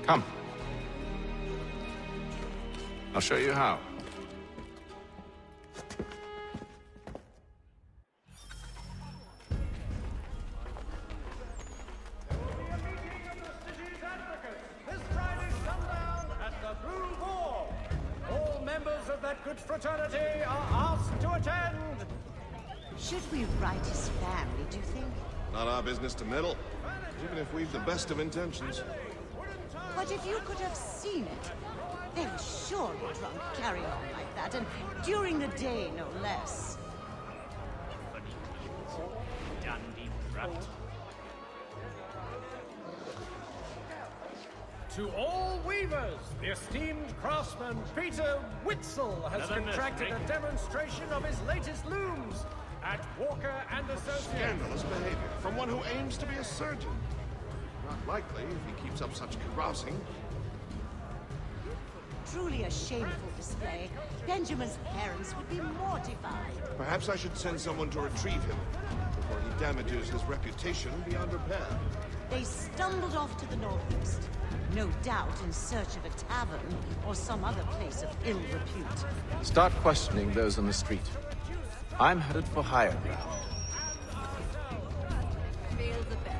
Come. I'll show you how. This Friday sundown at the Blue Boar. All members of that good fraternity are asked to attend. Should we write his family, do you think? Not our business to meddle, even if we've the best of intentions. But if you could have seen it, they were surely drunk, carry on like that, and during the day, no less. Dandy brat. To all weavers, the esteemed craftsman Peter Witzel has Another contracted mystery. a demonstration of his latest looms at Walker and Associates. Scandalous behavior from one who aims to be a surgeon. Not likely if he keeps up such carousing. Truly a shameful display. Benjamin's parents would be mortified. Perhaps I should send someone to retrieve him before he damages his reputation beyond repair. They stumbled off to the northeast. No doubt in search of a tavern or some other place of ill repute. Start questioning those on the street. I'm headed for higher ground. Feel the best.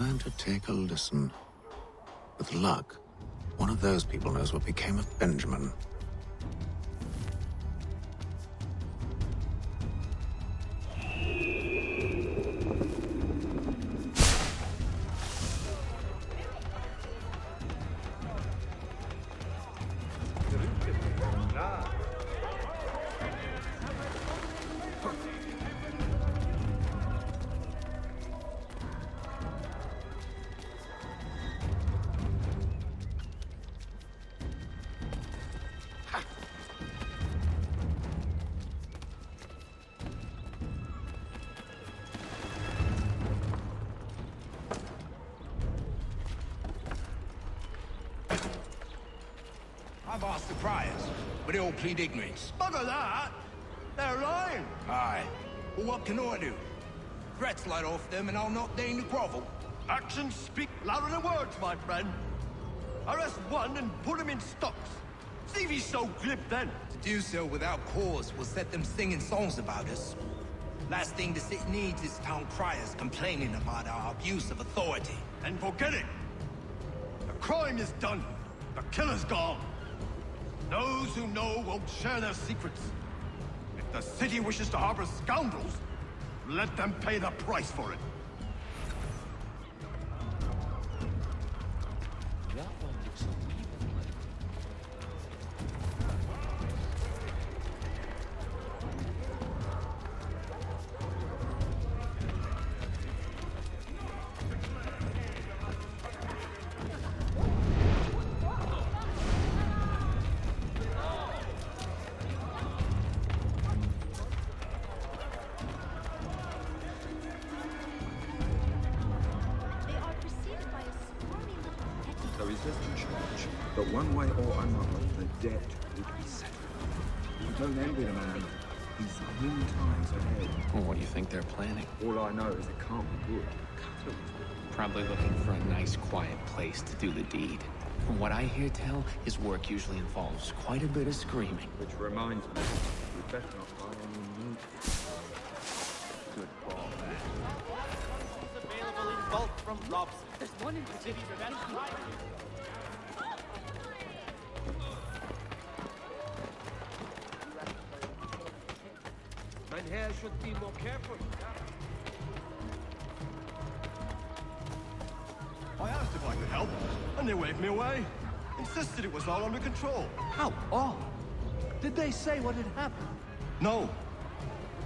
Learn to take a listen. With luck, one of those people knows what became of Benjamin. I've asked the criers, but they all plead ignorance. Bugger that! They're lying! Aye. Well, what can I do? Threats light off them and I'll not deign to grovel. Actions speak louder than words, my friend. Arrest one and put him in stocks. See if he's so glib then. To do so without cause will set them singing songs about us. Last thing the city needs is town criers complaining about our abuse of authority. And forget it! The crime is done. The killer's gone. Those who know won't share their secrets. If the city wishes to harbor scoundrels, let them pay the price for it. The resistance charge, but one way or another, the debt would be settled. You don't envy the man. He's grim times ahead. Well, what do you think they're planning? All I know is it can't be good. Probably looking for a nice, quiet place to do the deed. From what I hear tell, his work usually involves quite a bit of screaming. Which reminds me, we better not buy any meat. Good ball. Available in bulk from Robson. There's one in the city for that. Men here should be more careful. I asked if I could help, and they waved me away. Insisted it was all under control. How odd. Did they say what had happened? No.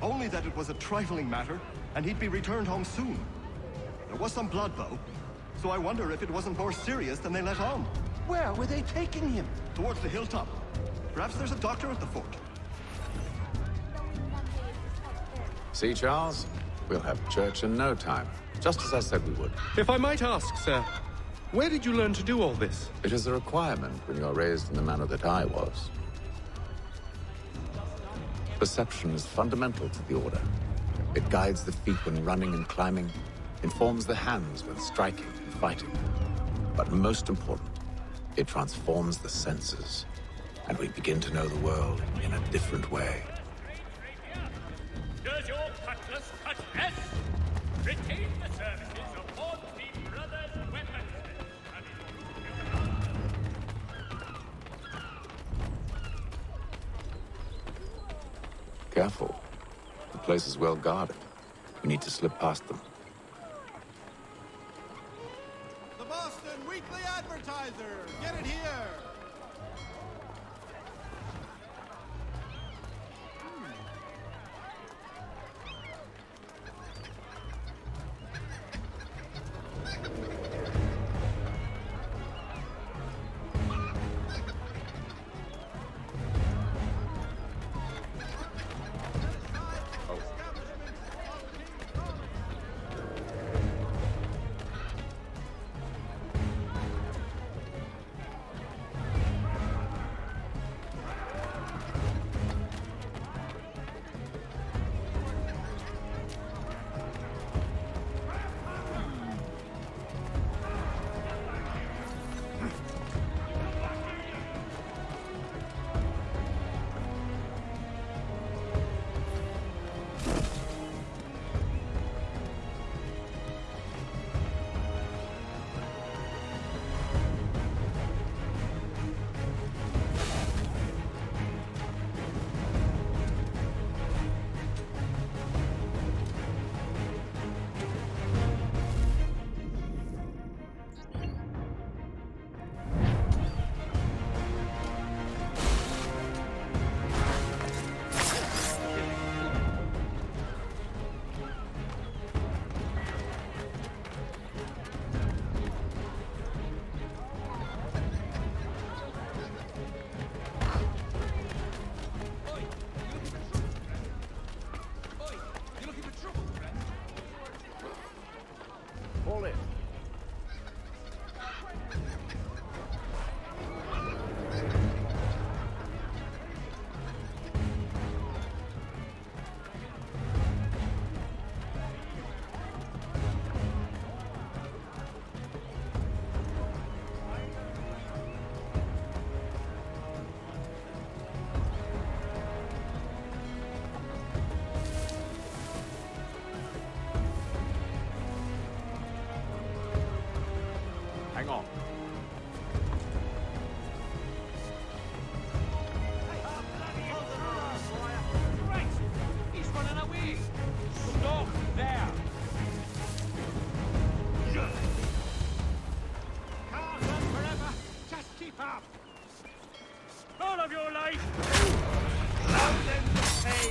Only that it was a trifling matter, and he'd be returned home soon. There was some blood, though. So I wonder if it wasn't more serious than they let on. Where were they taking him? Towards the hilltop. Perhaps there's a doctor at the fort. See, Charles? We'll have church in no time. Just as I said we would. If I might ask, sir, where did you learn to do all this? It is a requirement when you're raised in the manner that I was. Perception is fundamental to the Order. It guides the feet when running and climbing, informs the hands when striking and fighting. But most important, it transforms the senses, and we begin to know the world in a different way. Does your cutlass cut less? Retain the services of Hornsby Brothers Weapons. Careful. The place is well guarded. We need to slip past them. The Boston Weekly Advertiser! Get it here! Hang on. Right! He's running away! Stop there! Can't run forever! Just keep up! All of your life! Allow them to pay!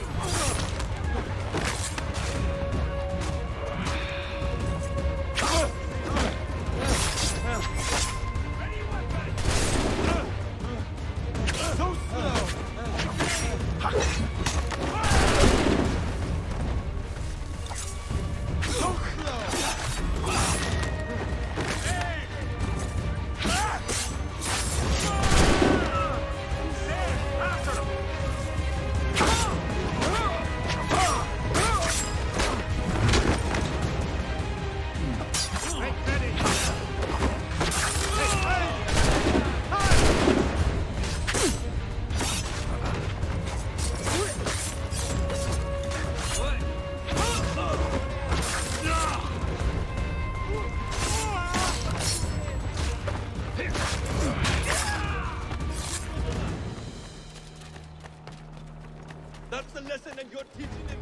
That's the lesson and you're teaching him.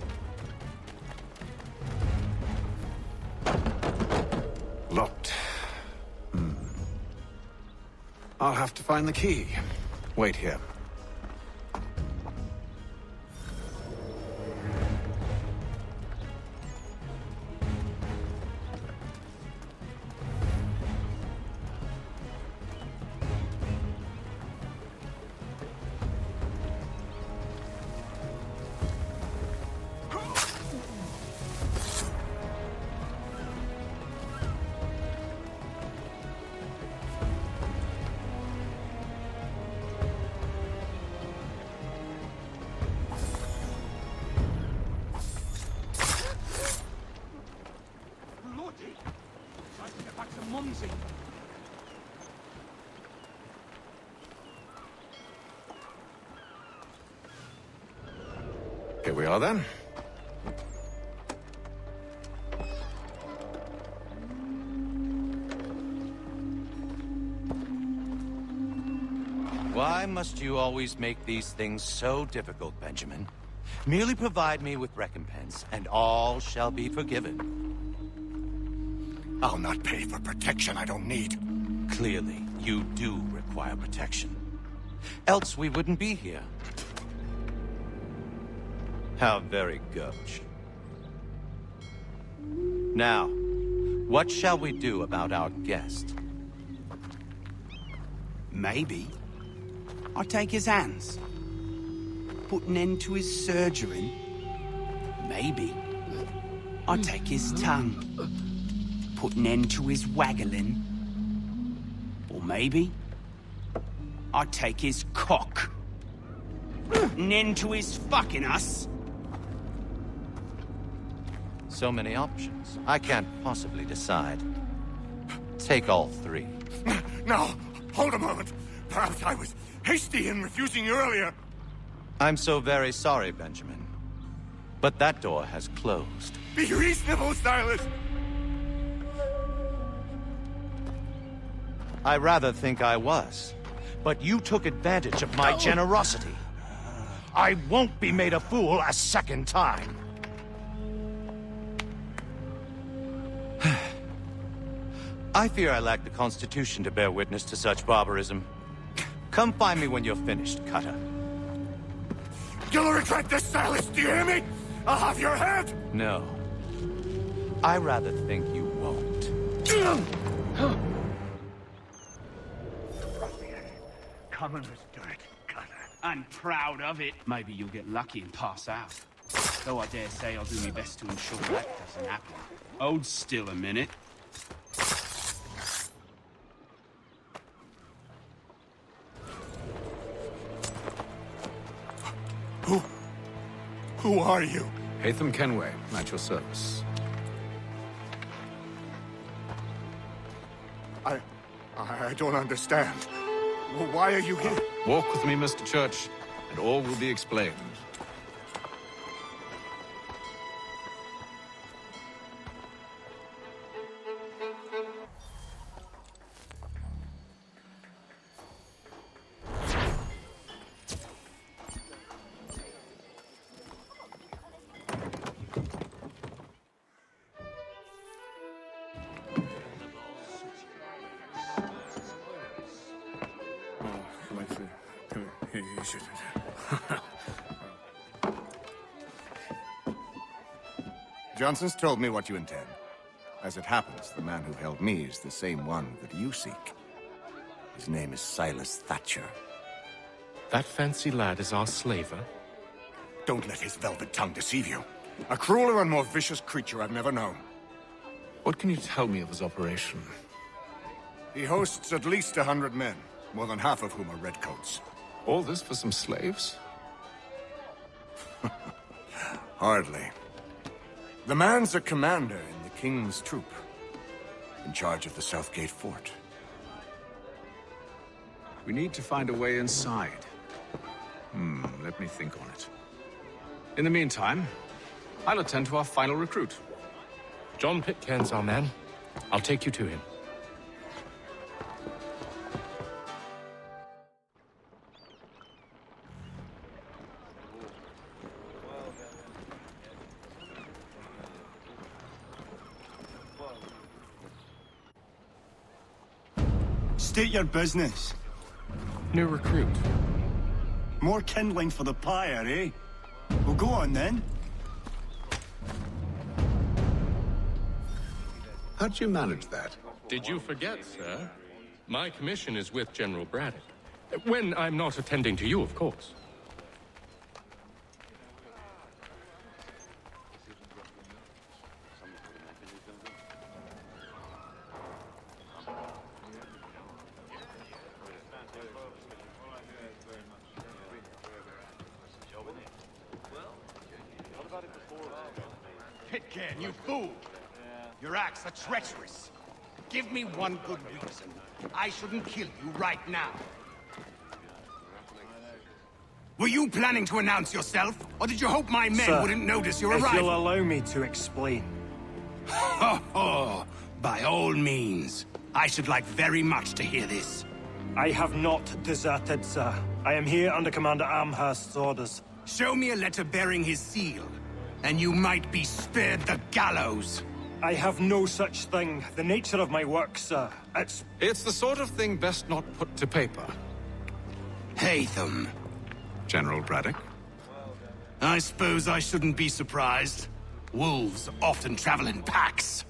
Locked. I'll have to find the key. Wait here. easy. Here we are then. Why must you always make these things so difficult, Benjamin? Merely provide me with recompense, and all shall be forgiven. I'll not pay for protection I don't need. Clearly, you do require protection. Else we wouldn't be here. How very gauche. Now, what shall we do about our guest? Maybe I'll take his hands. Put an end to his surgering. Maybe I'll take his tongue. Put an end to his waggling. Or maybe I'll take his cock. Put an end to his fucking us. So many options. I can't possibly decide. Take all three. No, hold a moment. Perhaps I was hasty in refusing you earlier. I'm so very sorry, Benjamin. But that door has closed. Be reasonable, Silas! I rather think I was. But you took advantage of my generosity. I won't be made a fool a second time. I fear I lack the constitution to bear witness to such barbarism. Come find me when you're finished, Cutter. You'll regret this, Silas, do you hear me? I'll have your head! No. I rather think you won't. Common as dirt, Cutter. I'm proud of it. Maybe you'll get lucky and pass out. Though I dare say I'll do my best to ensure that doesn't happen. Hold still a minute. Who are you? Hatham Kenway, at your service. I don't understand. Why are you here? Walk with me, Mr. Church, and all will be explained. Johnson's told me what you intend. As it happens, the man who held me is the same one that you seek. His name is Silas Thatcher. That fancy lad is our slaver? Don't let his velvet tongue deceive you. A crueler and more vicious creature I've never known. What can you tell me of his operation? He hosts at least 100 men, more than half of whom are redcoats. All this for some slaves? Hardly. The man's a commander in the King's troop, in charge of the Southgate Fort. We need to find a way inside. Let me think on it. In the meantime, I'll attend to our final recruit. John Pitcairn's our man. I'll take you to him. State your business. New recruit. More kindling for the pyre, eh? Well, go on then. How'd you manage that? Did you forget, sir? My commission is with General Braddock. When I'm not attending to you, of course. Pitcairn, you fool! Your acts are treacherous. Give me one good reason. I shouldn't kill you right now. Were you planning to announce yourself? Or did you hope my men wouldn't notice your arrival? If you'll allow me to explain. Ho ho! By all means. I should like very much to hear this. I have not deserted, sir. I am here under Commander Amherst's orders. Show me a letter bearing his seal, and you might be spared the gallows. I have no such thing. The nature of my work, sir, It's the sort of thing best not put to paper. Haytham. General Braddock? I suppose I shouldn't be surprised. Wolves often travel in packs.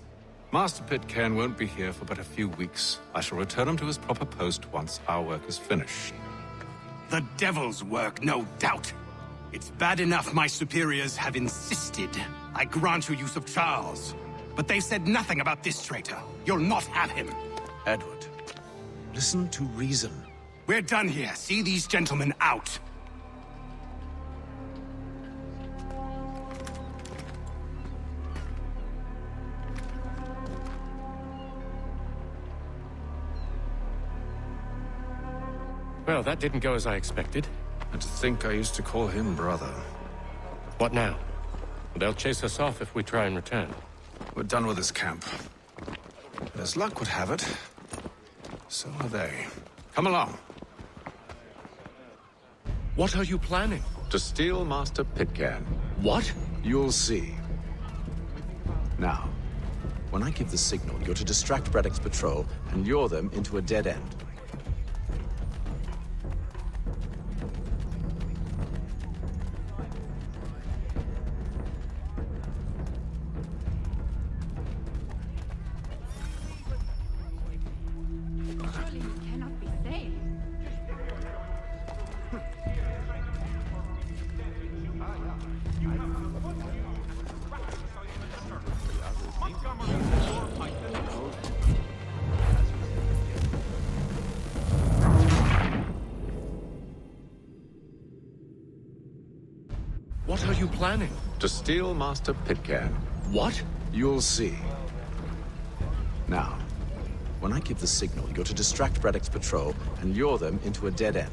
Master Pitcairn won't be here for but a few weeks. I shall return him to his proper post once our work is finished. The devil's work, no doubt. It's bad enough my superiors have insisted I grant you use of Charles. But they've said nothing about this traitor. You'll not have him. Edward, listen to reason. We're done here. See these gentlemen out. Well, that didn't go as I expected. And to think I used to call him brother. What now? They'll chase us off if we try and return. We're done with this camp. As luck would have it, so are they. Come along. What are you planning? To steal Master Pitcairn. What? You'll see. Now, when I give the signal, you're to distract Braddock's patrol and lure them into a dead end. What are you planning? To steal Master Pitcairn. What? You'll see. Now, when I give the signal, you're to distract Braddock's patrol and lure them into a dead end.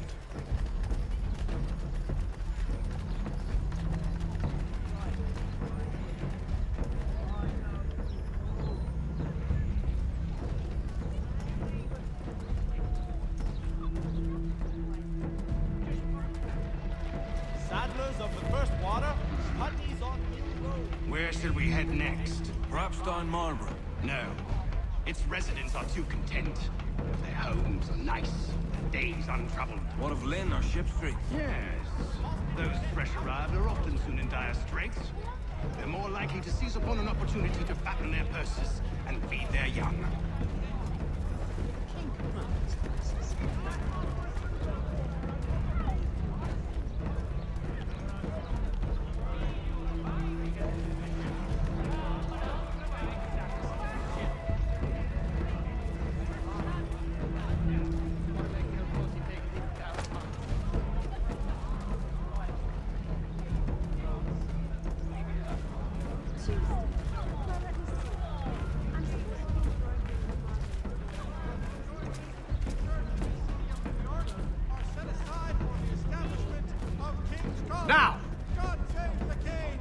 Saddlers of the first water, Hutties on Hill Road. Where should we head next? Perhaps down Marlborough. No. Its residents are too content. Their homes are nice, their days untroubled. What of Lynn or Ship Street? Yes. Those fresh arrived are often soon in dire straits. They're more likely to seize upon an opportunity to fatten their purses and feed their young. Now! God save the king!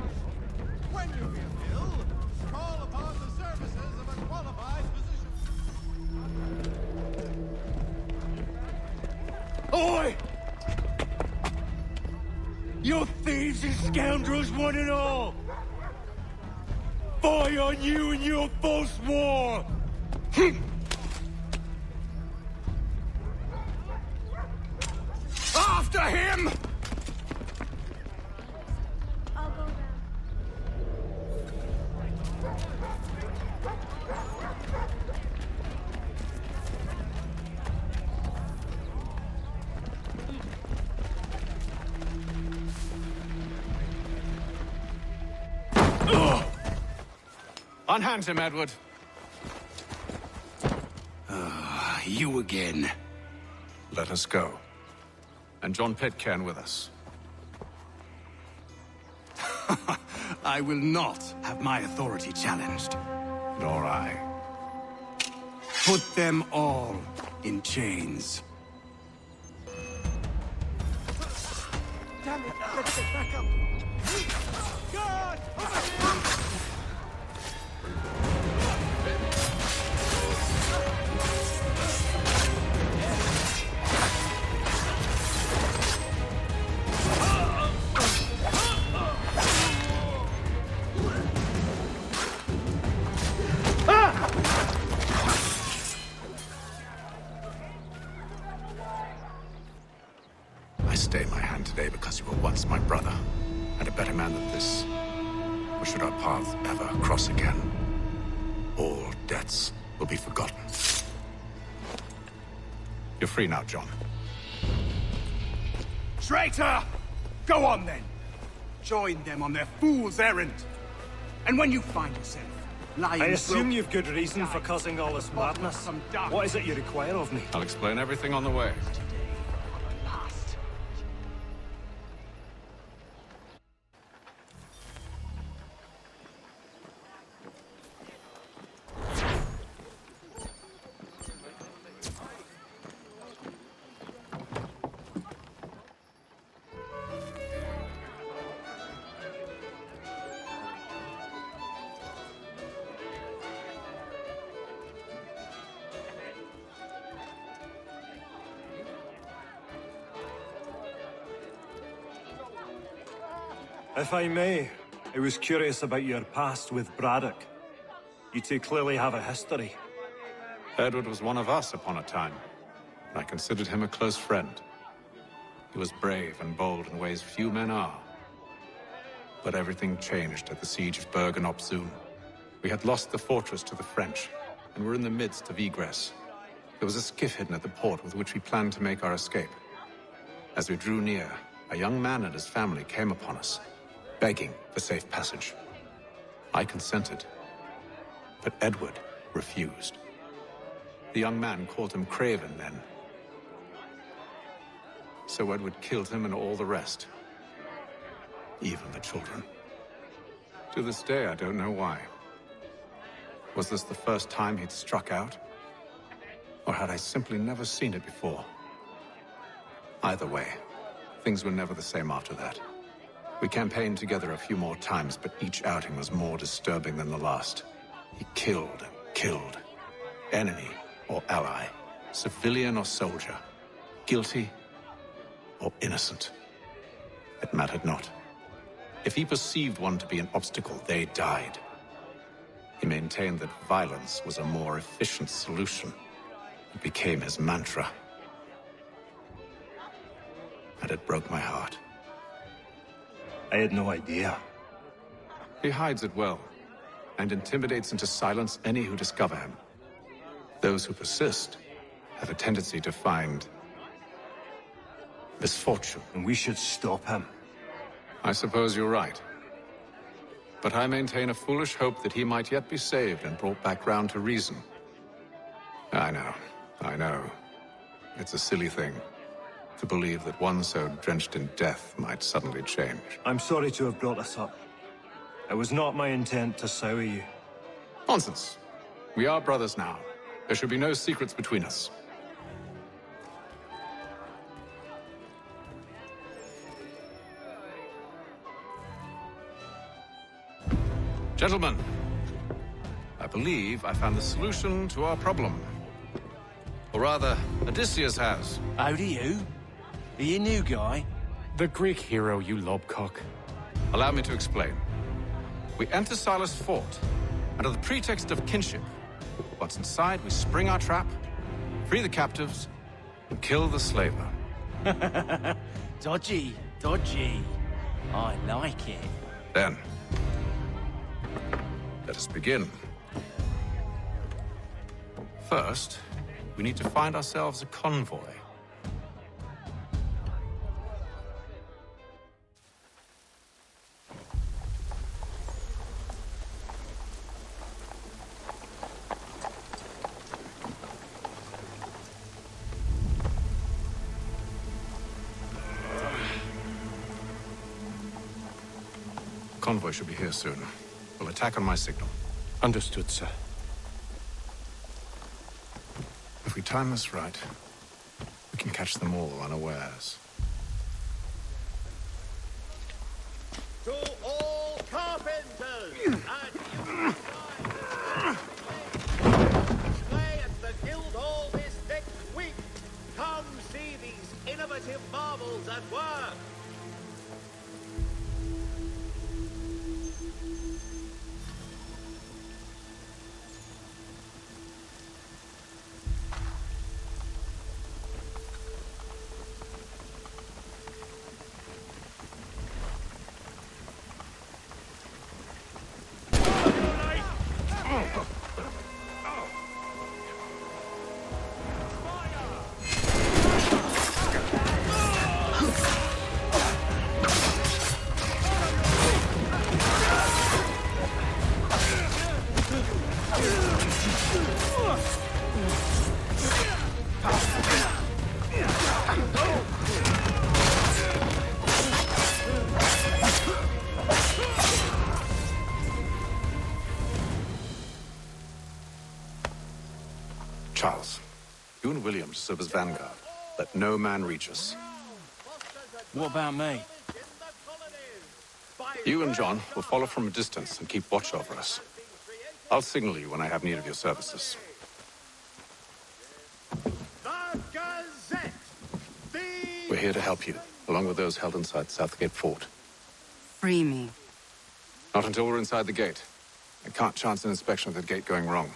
When you feel ill, call upon the services of a qualified physician. Oi! You thieves and scoundrels, one and all! Fire on you and your false war! After him! Unhand him, Edward. You again. Let us go. And John Pitcairn with us. I will not have my authority challenged. Nor I. Put them all in chains. Damn it! Let's get back up! God! I stay my hand today because you were once my brother, and a better man than this. Or should our paths ever cross again, all debts will be forgotten. You're free now, John. Traitor! Go on then. Join them on their fool's errand. And when you find yourself lying... I assume you've good reason for causing all this madness. What is it you require of me? I'll explain everything on the way. If I may, I was curious about your past with Braddock. You two clearly have a history. Edward was one of us upon a time, and I considered him a close friend. He was brave and bold in ways few men are. But everything changed at the siege of Bergen-op-Zoom. We had lost the fortress to the French, and were in the midst of egress. There was a skiff hidden at the port with which we planned to make our escape. As we drew near, a young man and his family came upon us, begging for safe passage. I consented, but Edward refused. The young man called him Craven then. So Edward killed him and all the rest, even the children. To this day, I don't know why. Was this the first time he'd struck out? Or had I simply never seen it before? Either way, things were never the same after that. We campaigned together a few more times, but each outing was more disturbing than the last. He killed and killed. Enemy or ally, civilian or soldier, guilty or innocent. It mattered not. If he perceived one to be an obstacle, they died. He maintained that violence was a more efficient solution. It became his mantra. And it broke my heart. I had no idea. He hides it well, and intimidates into silence any who discover him. Those who persist have a tendency to find misfortune. And we should stop him. I suppose you're right. But I maintain a foolish hope that he might yet be saved and brought back round to reason. I know. It's a silly thing to believe that one so drenched in death might suddenly change. I'm sorry to have brought this up. It was not my intent to sour you. Nonsense. We are brothers now. There should be no secrets between us. Gentlemen, I believe I found the solution to our problem. Or rather, Odysseus has. How do you? Are you a new guy? The Greek hero, you lobcock. Allow me to explain. We enter Silas' fort, under the pretext of kinship. Once inside, we spring our trap, free the captives, and kill the slaver. Dodgy. I like it. Then, let us begin. First, we need to find ourselves a convoy. Convoy should be here soon. We'll attack on my signal. Understood, sir. If we time this right, we can catch them all unawares. To all carpenters and display at the Guildhall this next week. Come see these innovative marvels at work. Charles, you and William serve as vanguard. Let no man reach us. What about me? You and John will follow from a distance and keep watch over us. I'll signal you when I have need of your services. The Gazette! We're here to help you, along with those held inside Southgate Fort. Free me. Not until we're inside the gate. I can't chance an inspection of the gate going wrong.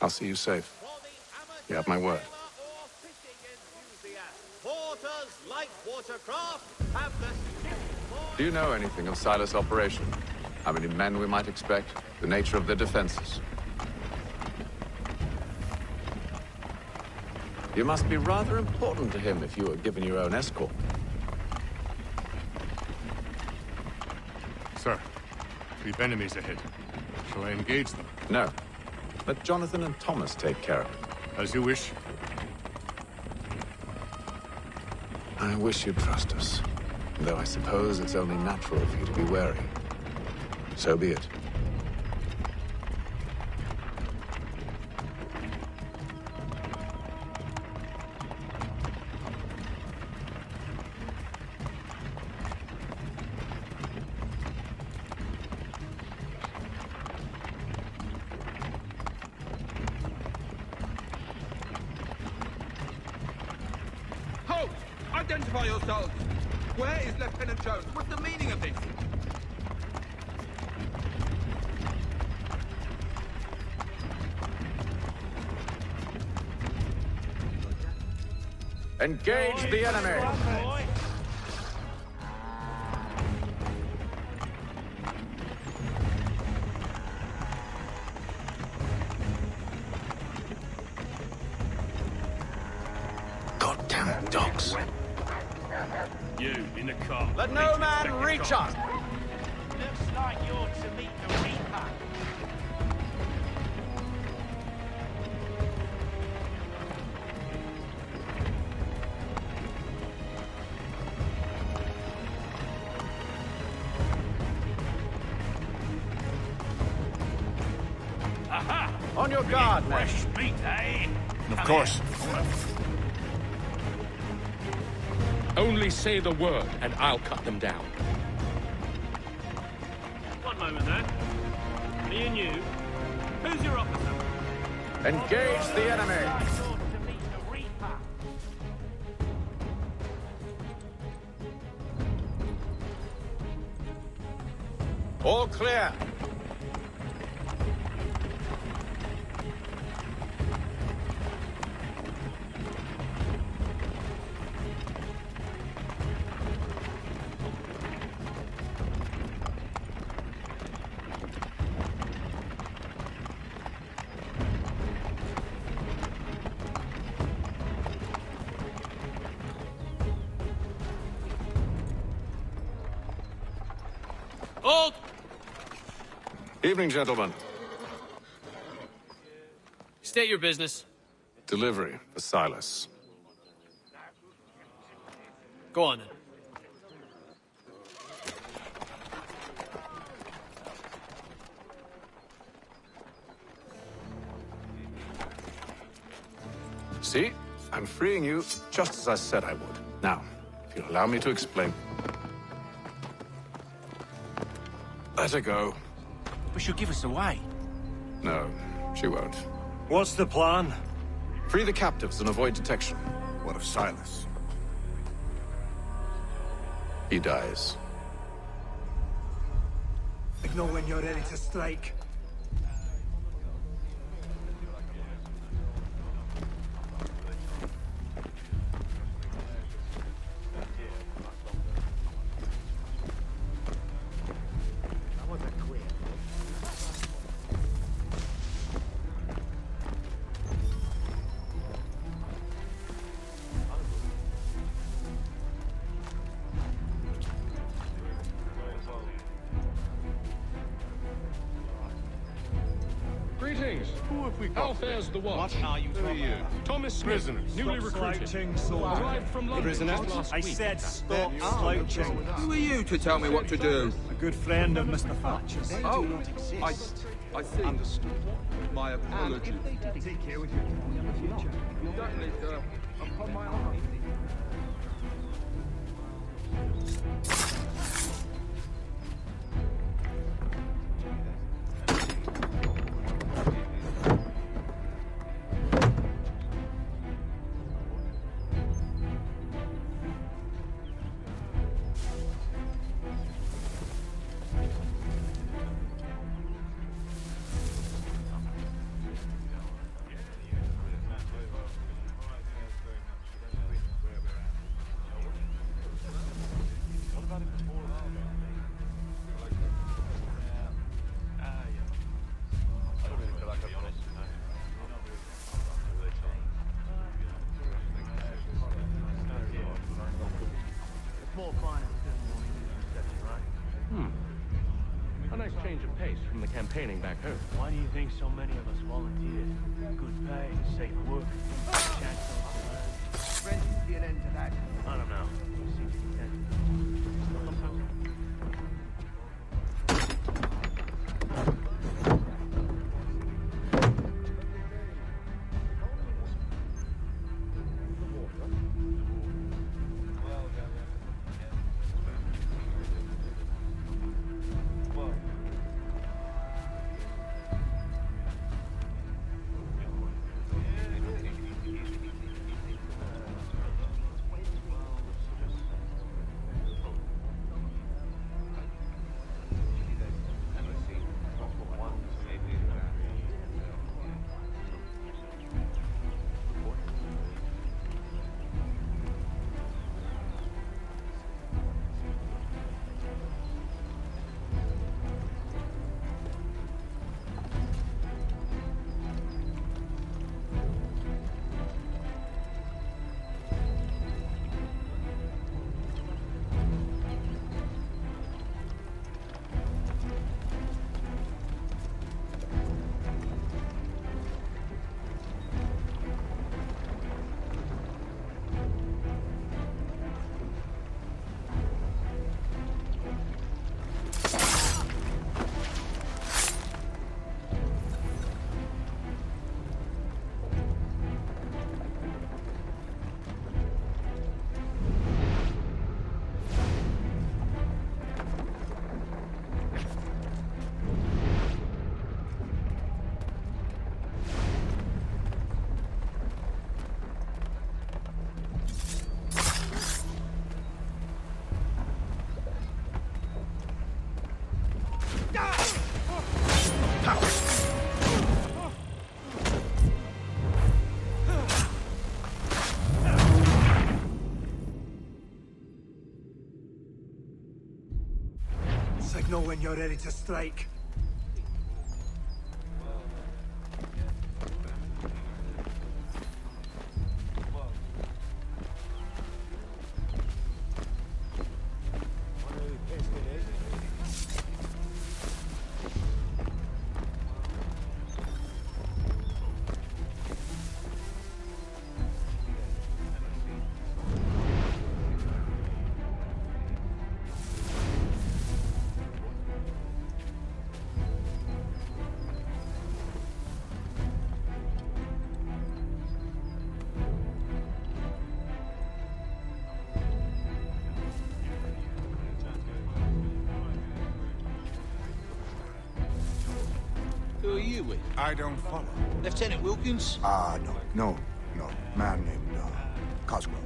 I'll see you safe. You have my word. Porters like watercraft have the... Do you know anything of Silas' operation? How many men we might expect? The nature of their defenses? You must be rather important to him if you were given your own escort. Sir, we've enemies ahead. Shall I engage them? No. Let Jonathan and Thomas take care of it. As you wish. I wish you'd trust us. Though I suppose it's only natural for you to be wary. So be it. Halt! Identify yourselves! Where is Lieutenant Jones? What's the meaning of this? Engage the enemy! Goddamn dogs. You, in the car. Let no man reach us! Looks like you're to meet the Reaper. Aha! On your guard, man. Fresh meat, eh? Of course. Only say the word, and I'll cut them down. One moment there. Me and you. Who's your officer? Engage the enemy! You're to meet the Reaper. All clear. Hold! Evening, gentlemen. State your business. Delivery for Silas. Go on then. See? I'm freeing you just as I said I would. Now, if you'll allow me to explain. Let her go. But she'll give us away. No, she won't. What's the plan? Free the captives and avoid detection. What of Silas? He dies. Signal when you're ready to strike. Greetings. Who have we got? How fares the watch? What are you talking about? Thomas Smith, Prisoners. newly Stop recruited. slouching, soldier. Arrived from London Prisoners? last I week. said stop slouching. Who are you to tell me what to do? A good friend of Mr. Thatcher's. Oh, I see. Understood. My apologies. Take care with you in the future. Certainly, sir. Upon my honor. A nice change of pace from the campaigning back home. Why do you think so many of us volunteered? Good pay, safe work, chance to learn. When do you get into that? I don't know. Signal when you're ready to strike. Who are you with? I don't follow. Lieutenant Wilkins? No. Man named, Cosgrove.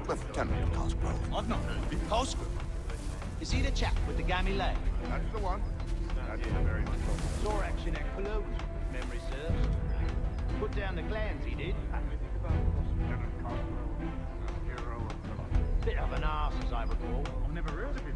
Lieutenant Cosgrove. I've not heard of him. Cosgrove? Is he the chap with the gammy leg? That's the one. That's the very much. Saw action at Cologne, memory serves. Put down the glands, he did. Bit of an arse, as I recall. I've never heard of him.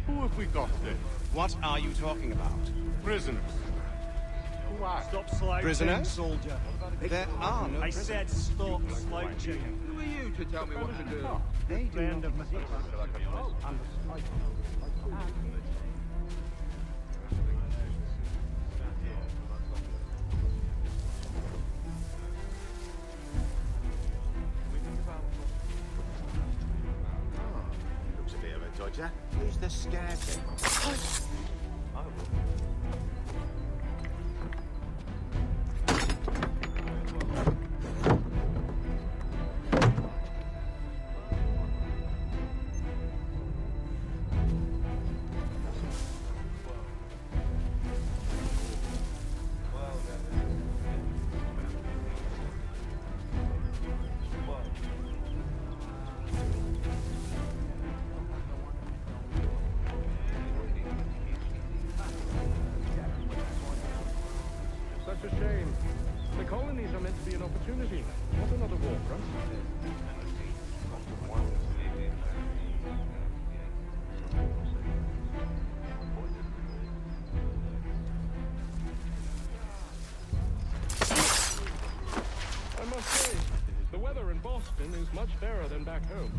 Who have we got then? What are you talking about? Prisoners. Who are? Stop slouching, Prisoners? soldier. There are no I said stop slouching. Who are you to tell me what to do? They do Looks a bit of a dodger. Who's the scouter? Such a shame. The colonies are meant to be an opportunity, not another war front. I must say, the weather in Boston is much fairer than back home.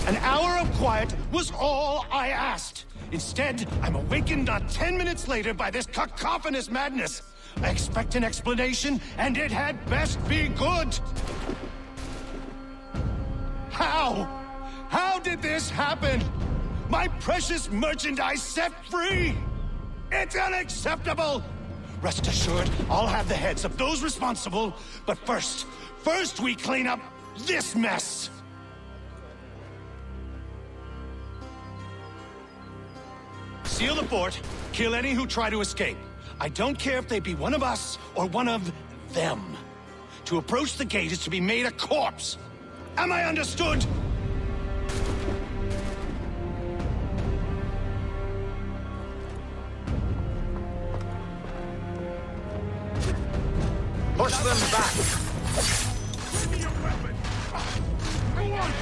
An hour of quiet was all I asked. Instead, I'm awakened not 10 minutes later by this cacophonous madness. I expect an explanation, and it had best be good. How? How did this happen? My precious merchandise set free! It's unacceptable! Rest assured, I'll have the heads of those responsible, but first we clean up this mess! Seal the fort, kill any who try to escape. I don't care if they be one of us or one of them. To approach the gate is to be made a corpse. Am I understood? Push them back! Give me your weapon! Go on!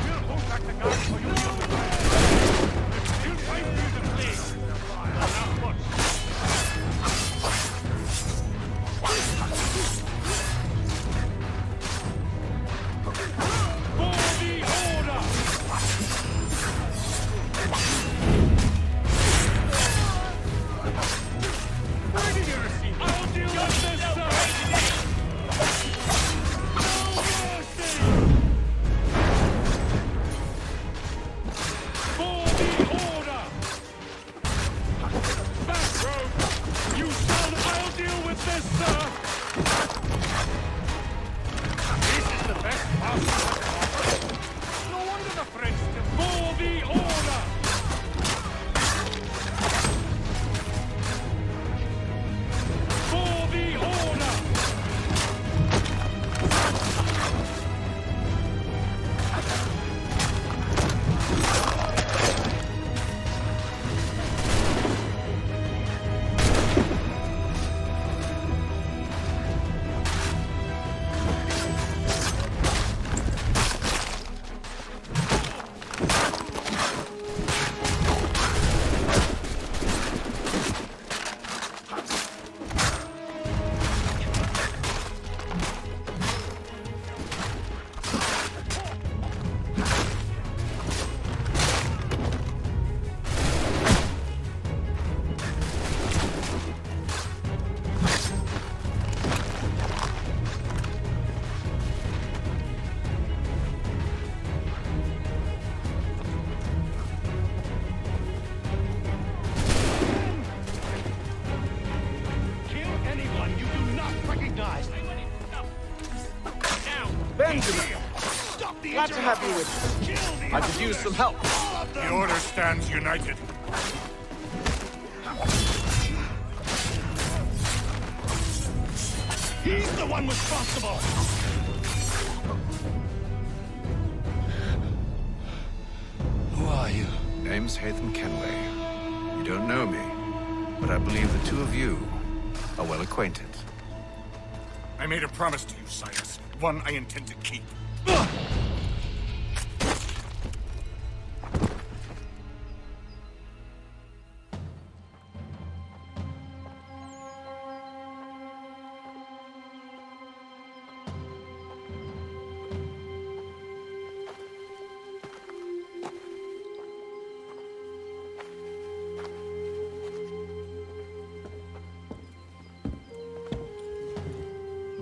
We'll hold back the guards for you. You'll fight through the plague. Not much. For the order! Where did you receive? I'll deal with this, sir! Benjamin! Glad to have you with me. I could use some help. The Order stands united. He's the one responsible! Who are you? Name's Haytham Kenway. You don't know me, but I believe the two of you are well acquainted. I made a promise to you, Silas. One I intend to keep.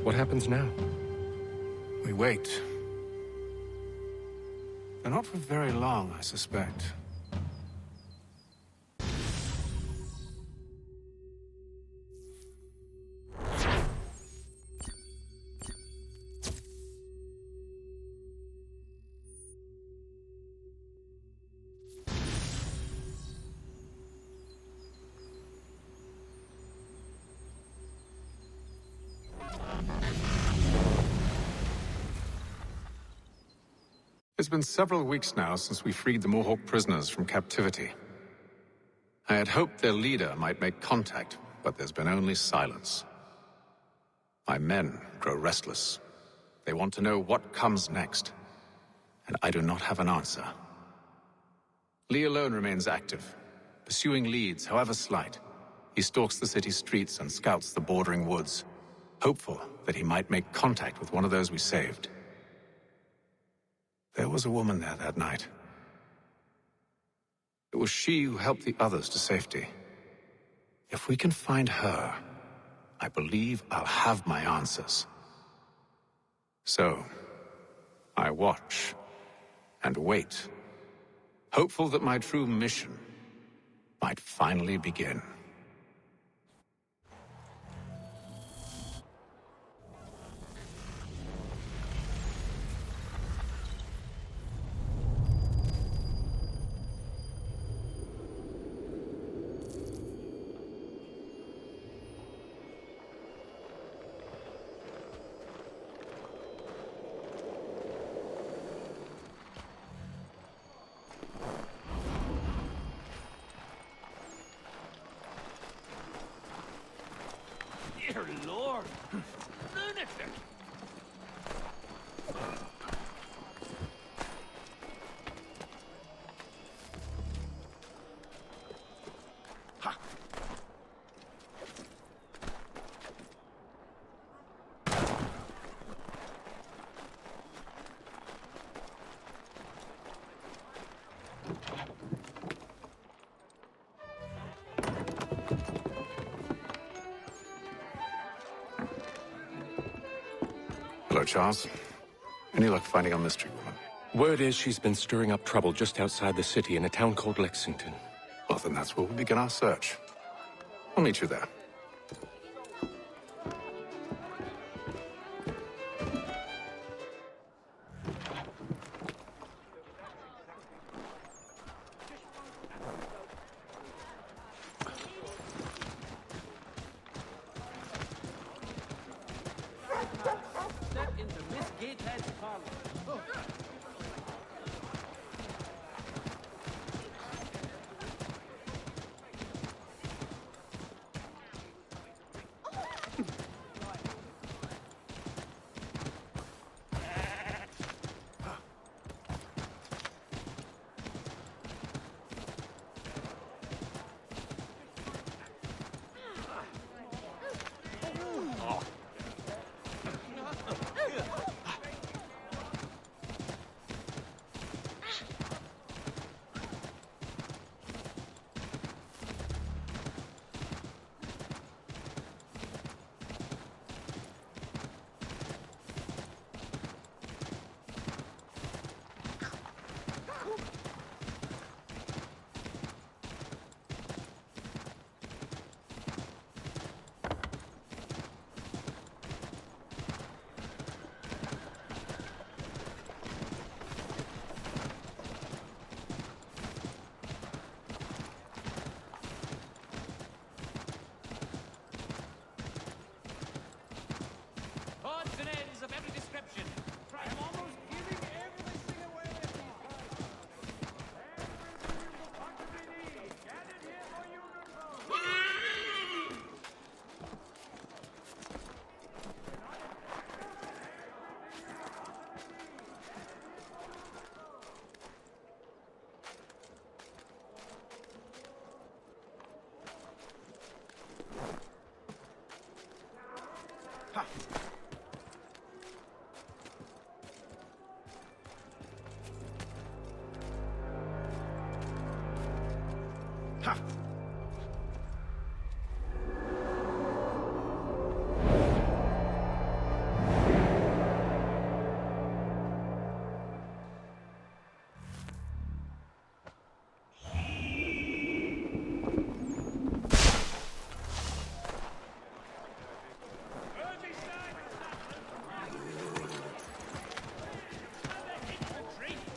What happens now? We wait. But not for very long, I suspect. It's been several weeks now since we freed the Mohawk prisoners from captivity. I had hoped their leader might make contact, but there's been only silence. My men grow restless. They want to know what comes next, and I do not have an answer. Lee alone remains active, pursuing leads, however slight. He stalks the city streets and scouts the bordering woods, hopeful that he might make contact with one of those we saved. There was a woman there that night. It was she who helped the others to safety. If we can find her, I believe I'll have my answers. So, I watch and wait, hopeful that my true mission might finally begin. sword! Lunatic! Hello, Charles. Any luck finding our mystery woman? Word is she's been stirring up trouble just outside the city in a town called Lexington. Well, then that's where we'll begin our search. I'll meet you there. Step into Miss Gatehead's parlor. Odds and ends of every description. I'm almost giving everything away.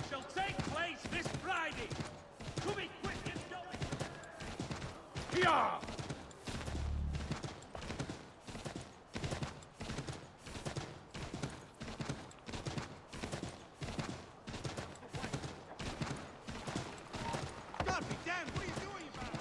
Shall take place this Friday. To be quick and going. Here! God be damned, what are you doing about it?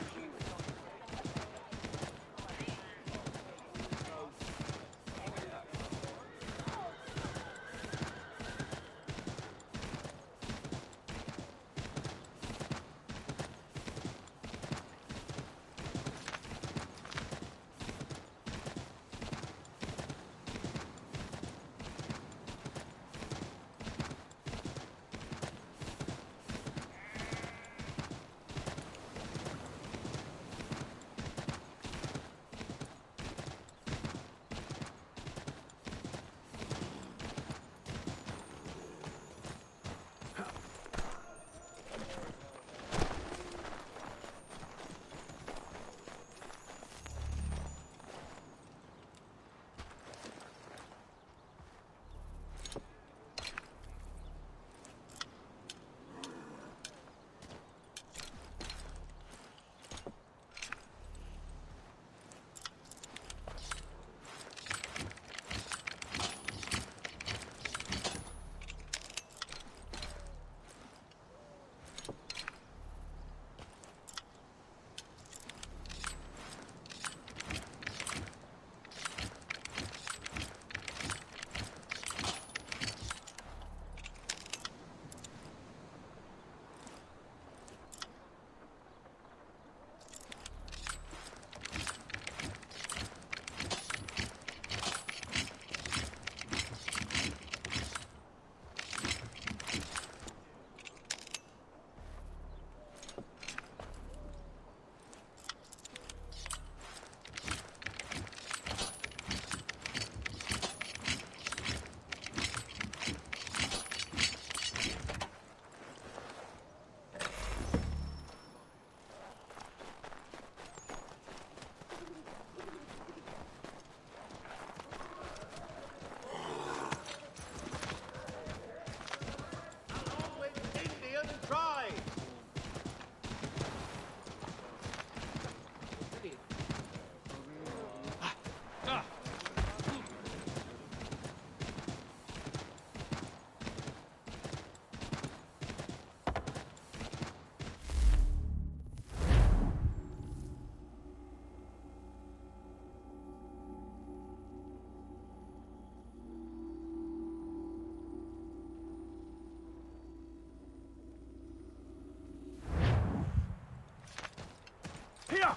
Here!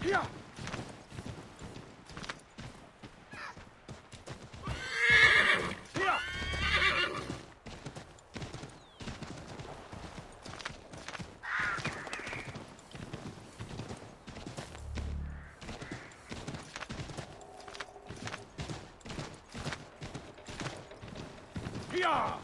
Here! Here! Here!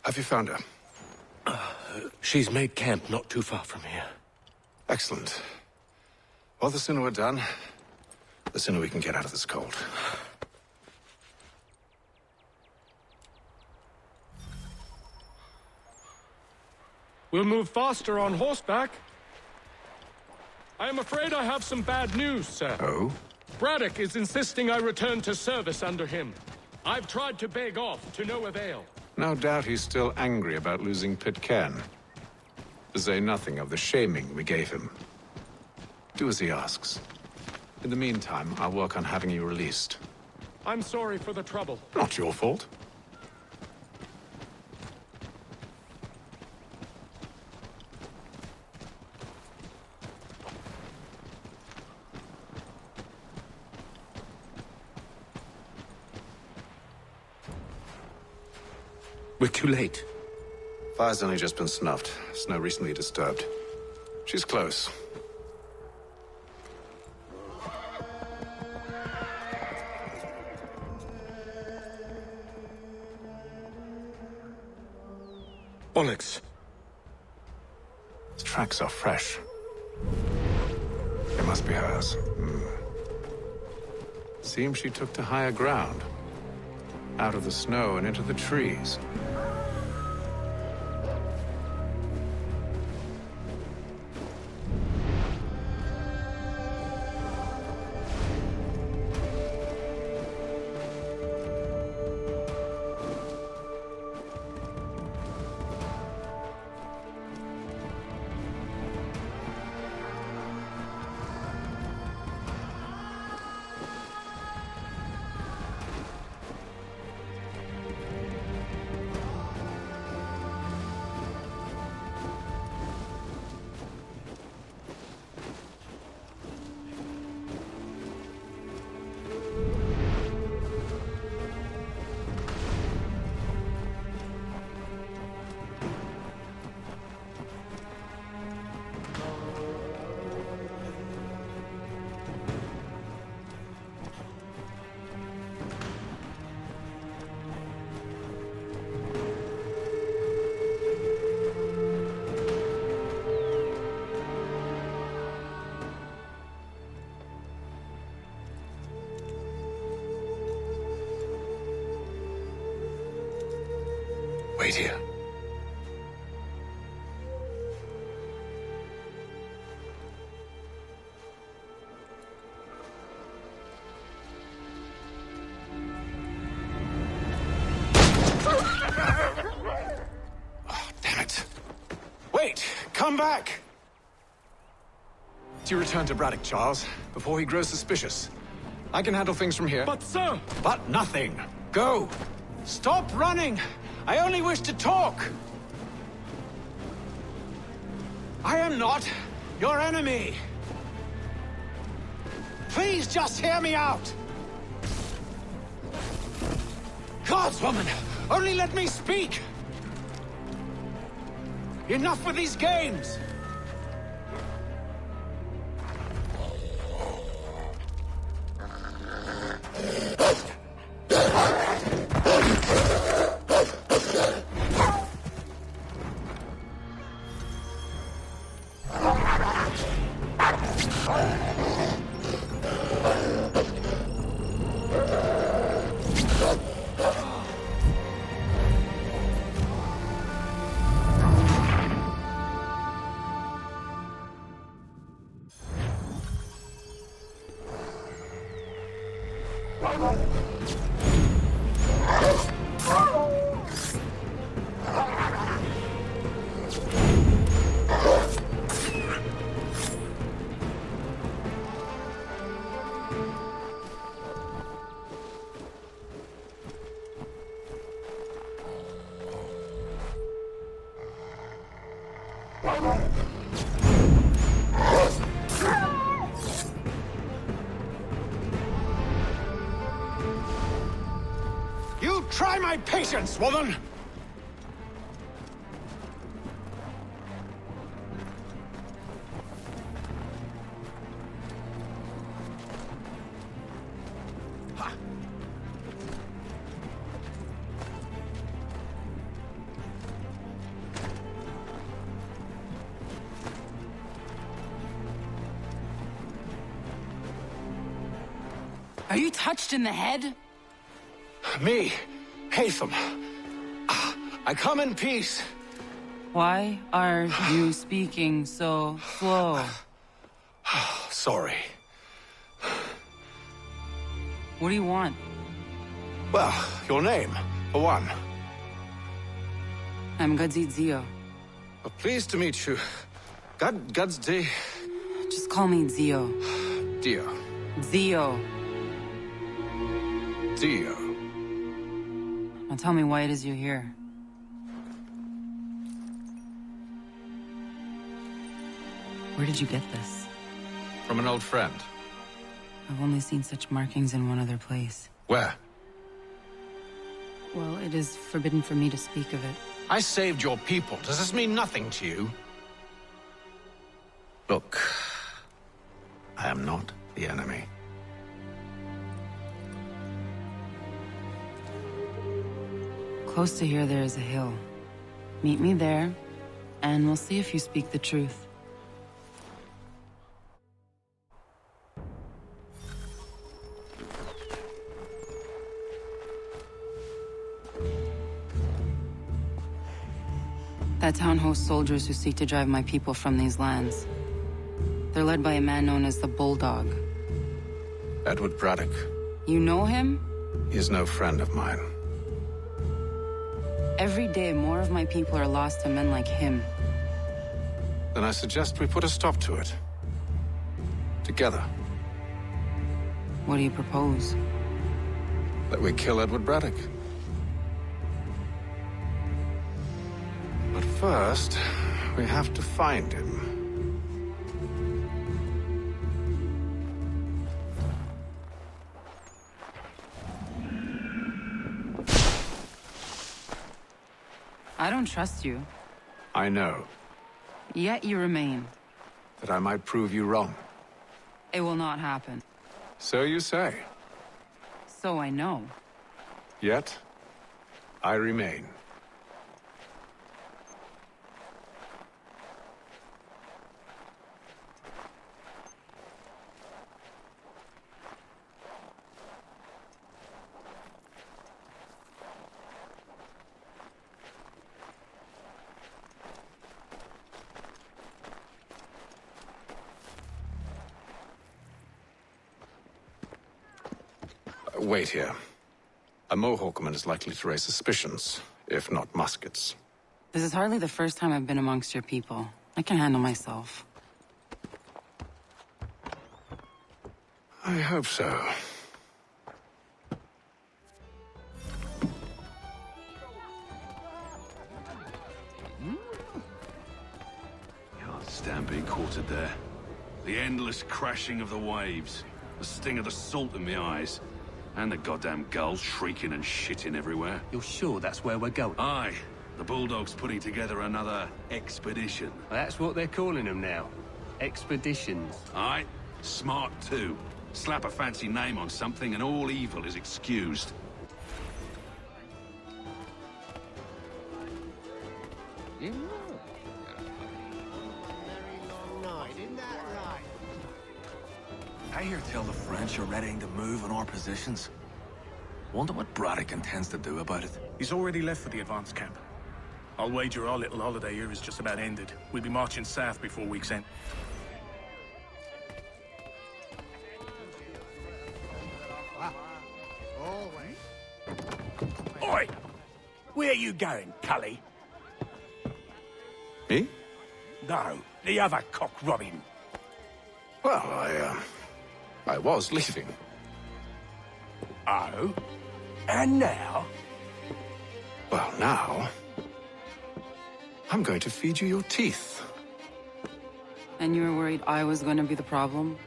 Have you found her? She's made camp not too far from here. Excellent. Well, the sooner we're done, the sooner we can get out of this cold. We'll move faster on horseback. I am afraid I have some bad news, sir. Oh? Braddock is insisting I return to service under him. I've tried to beg off, to no avail. No doubt he's still angry about losing Pitcairn. To say nothing of the shaming we gave him. Do as he asks. In the meantime, I'll work on having you released. I'm sorry for the trouble. Not your fault. We're too late. Fire's only just been snuffed. Snow recently disturbed. She's close. Onyx. The tracks are fresh. It must be hers. Seems she took to higher ground. Out of the snow and into the trees. Wait here. Oh, damn it. Wait! Come back! Do you return to Braddock, Charles, before he grows suspicious? I can handle things from here. But, sir! But nothing. Go! Stop running! I only wish to talk! I am not your enemy! Please just hear me out! gods, woman! Only let me speak! Enough with these games! You try my patience, woman! Are you touched in the head? Me, Haytham. I come in peace. Why are you speaking so slow? Sorry. What do you want? Well, your name, for one. I'm Gadzit Zio. Well, pleased to meet you. Gadsdi. Just call me Zio. Dio. Zio. Dio. Now tell me why it is you're here. Where did you get this? From an old friend. I've only seen such markings in one other place. Where? Well, it is forbidden for me to speak of it. I saved your people. Does this mean nothing to you? Look, I am not the enemy. Close to here, there is a hill. Meet me there, and we'll see if you speak the truth. That town hosts soldiers who seek to drive my people from these lands. They're led by a man known as the Bulldog. Edward Braddock. You know him? He is no friend of mine. Every day, more of my people are lost to men like him. Then I suggest we put a stop to it. Together. What do you propose? That we kill Edward Braddock. But first, we have to find him. I don't trust you. I know. Yet you remain. That I might prove you wrong. It will not happen. So you say. So I know. Yet, I remain. Wait here. A Mohawkman is likely to raise suspicions, if not muskets. This is hardly the first time I've been amongst your people. I can handle myself. I hope so. Can't stand being quartered there. The endless crashing of the waves. The sting of the salt in my eyes. And the goddamn gulls shrieking and shitting everywhere. You're sure that's where we're going? Aye. The Bulldog's putting together another expedition. That's what they're calling them now. Expeditions. Aye. Smart too. Slap a fancy name on something and all evil is excused. I hear tell the French are readying to move on our positions. Wonder what Braddock intends to do about it. He's already left for the advance camp. I'll wager our little holiday here is just about ended. We'll be marching south before week's end. Oi! Where you going, Cully? Me? No, the other cock Robin. Well, I was leaving. Oh? And now? Well, now... I'm going to feed you your teeth. And you were worried I was going to be the problem?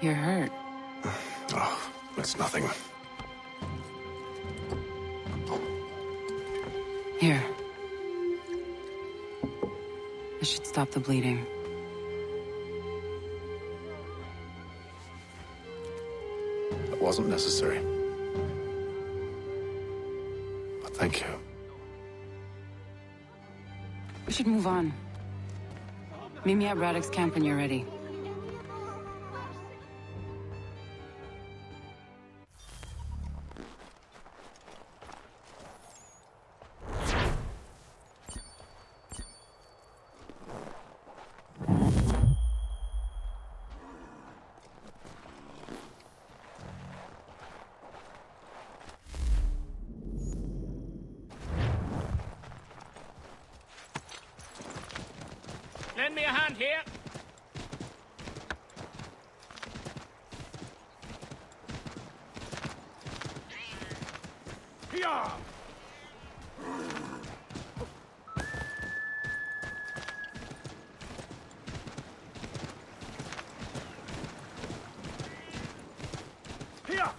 You're hurt. Oh, that's nothing. Here. This should stop the bleeding. That wasn't necessary. But thank you. We should move on. Meet me at Braddock's camp when you're ready. Lend me a hand here. Here! Here!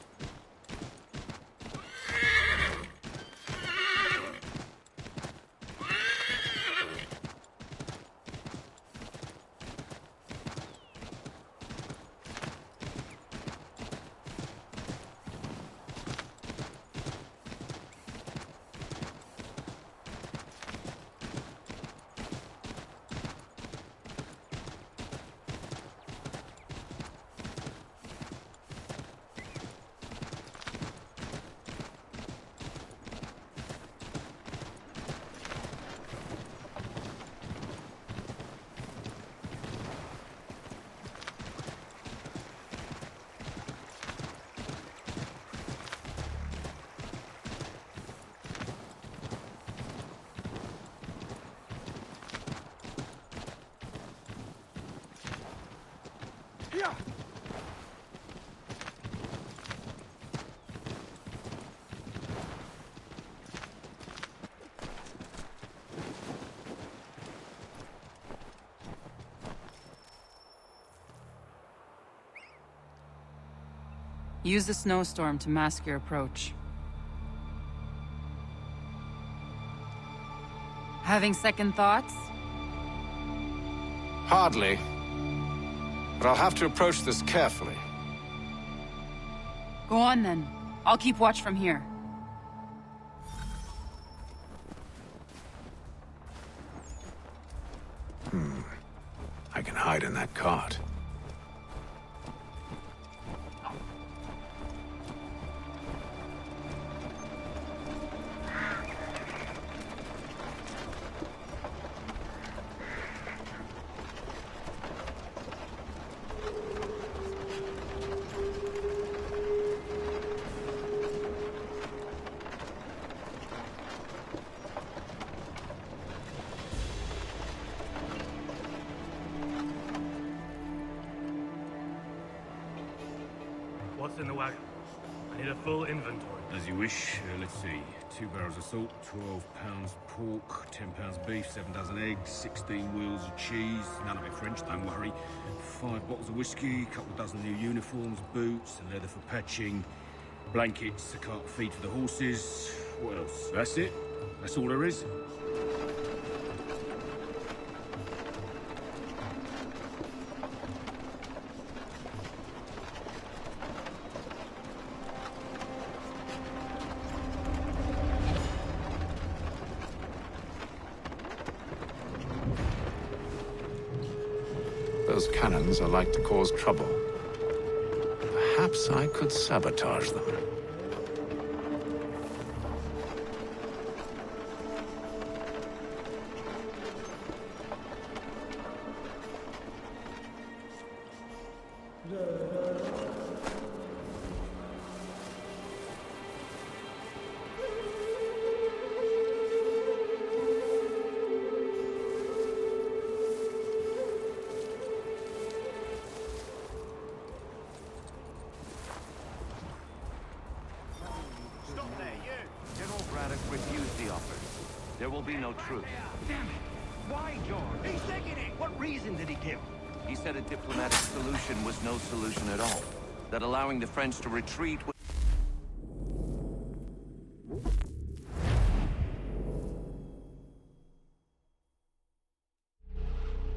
Here! Use the snowstorm to mask your approach. Having second thoughts? Hardly. But I'll have to approach this carefully. Go on then. I'll keep watch from here. I can hide in that cart. What's in the wagon? I need a full inventory. As you wish. Let's see. 2 barrels of salt, 12 pounds pork, 10 pounds beef, 7 dozen eggs, 16 wheels of cheese, none of it French, don't worry. 5 bottles of whiskey, a couple of dozen new uniforms, boots, and leather for patching, blankets, a cart feed for the horses. What else? That's it. That's all there is. Those cannons are like to cause trouble. Perhaps I could sabotage them. Stop there, you! General Braddock refused the offer. There will be no truce. Damn it! Why, George? He's taking it! What reason did he give? He said a diplomatic solution was no solution at all. That allowing the French to retreat would...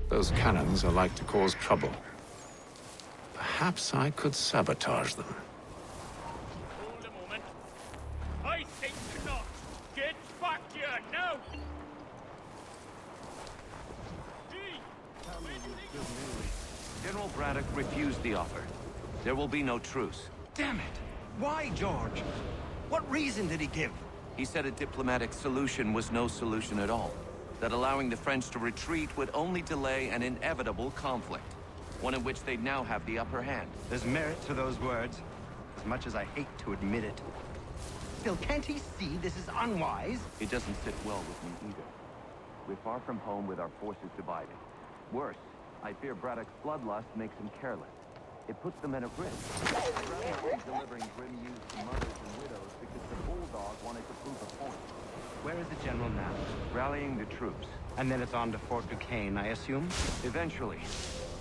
Those cannons are like to cause trouble. Perhaps I could sabotage them. Hold a moment. I think not. Get back here now! General Braddock refused the offer. There will be no truce. Damn it! Why, George? What reason did he give? He said a diplomatic solution was no solution at all. That allowing the French to retreat would only delay an inevitable conflict. One in which they'd now have the upper hand. There's merit to those words, as much as I hate to admit it. Still, can't he see this is unwise? It doesn't sit well with me either. We're far from home with our forces divided. Worse, I fear Braddock's bloodlust makes him careless. It puts the men at risk. Delivering grim news to mothers and widows because the Bulldog wanted to prove a point. Where is the general now? Rallying the troops. And then it's on to Fort Duquesne, I assume? Eventually.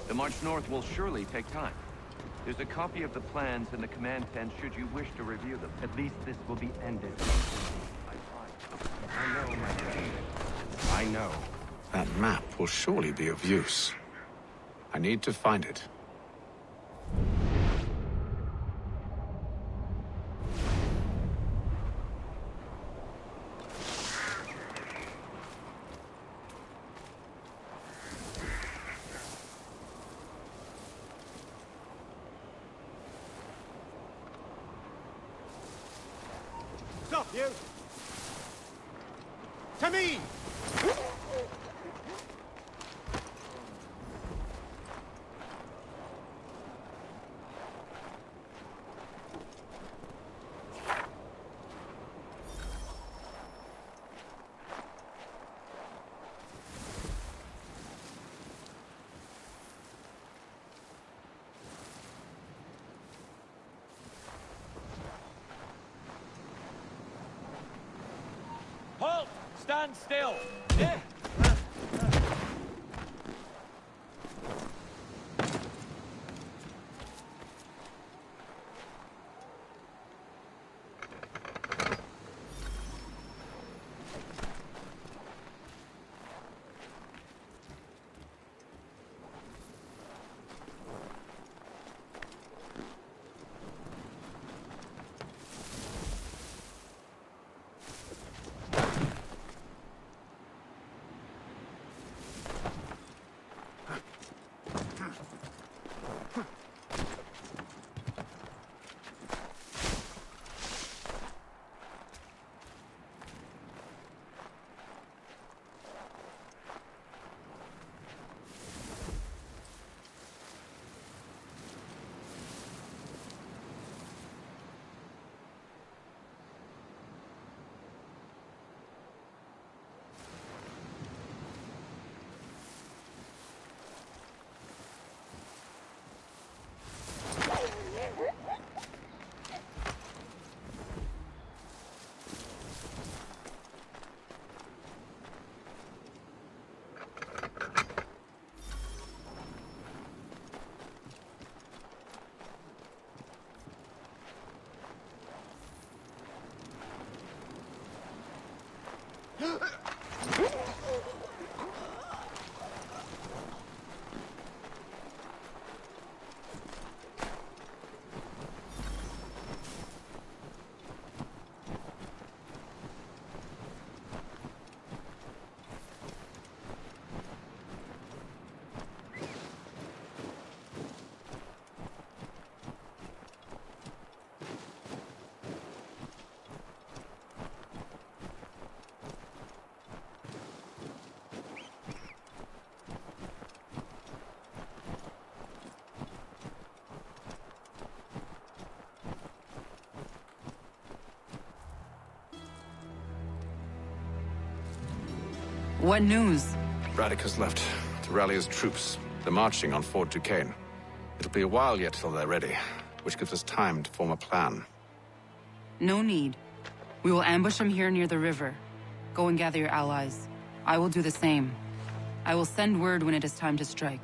The march north will surely take time. There's a copy of the plans in the command tent should you wish to review them. At least this will be ended. I know, my friend. I know. That map will surely be of use. I need to find it. Stop, you! Tamim! Halt! Stand still! Yeah. What news? Braddock has left to rally his troops. They're marching on Fort Duquesne. It'll be a while yet till they're ready, which gives us time to form a plan. No need. We will ambush them here near the river. Go and gather your allies. I will do the same. I will send word when it is time to strike.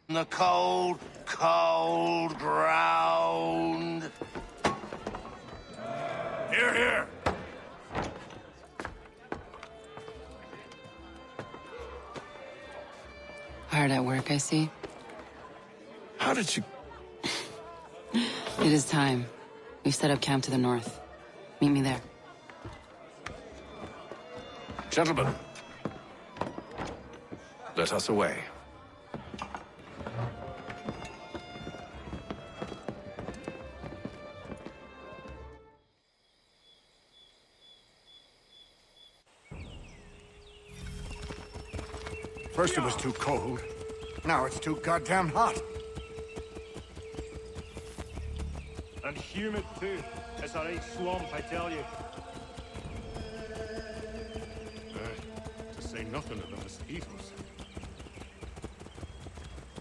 The cold, cold ground. Here, here. Hard at work, I see. How did you... It is time. We've set up camp to the north. Meet me there. Gentlemen, let us away. First it was too cold. Now it's too goddamn hot. And humid too. It's a right swamp, I tell you. To say nothing of the mosquitoes.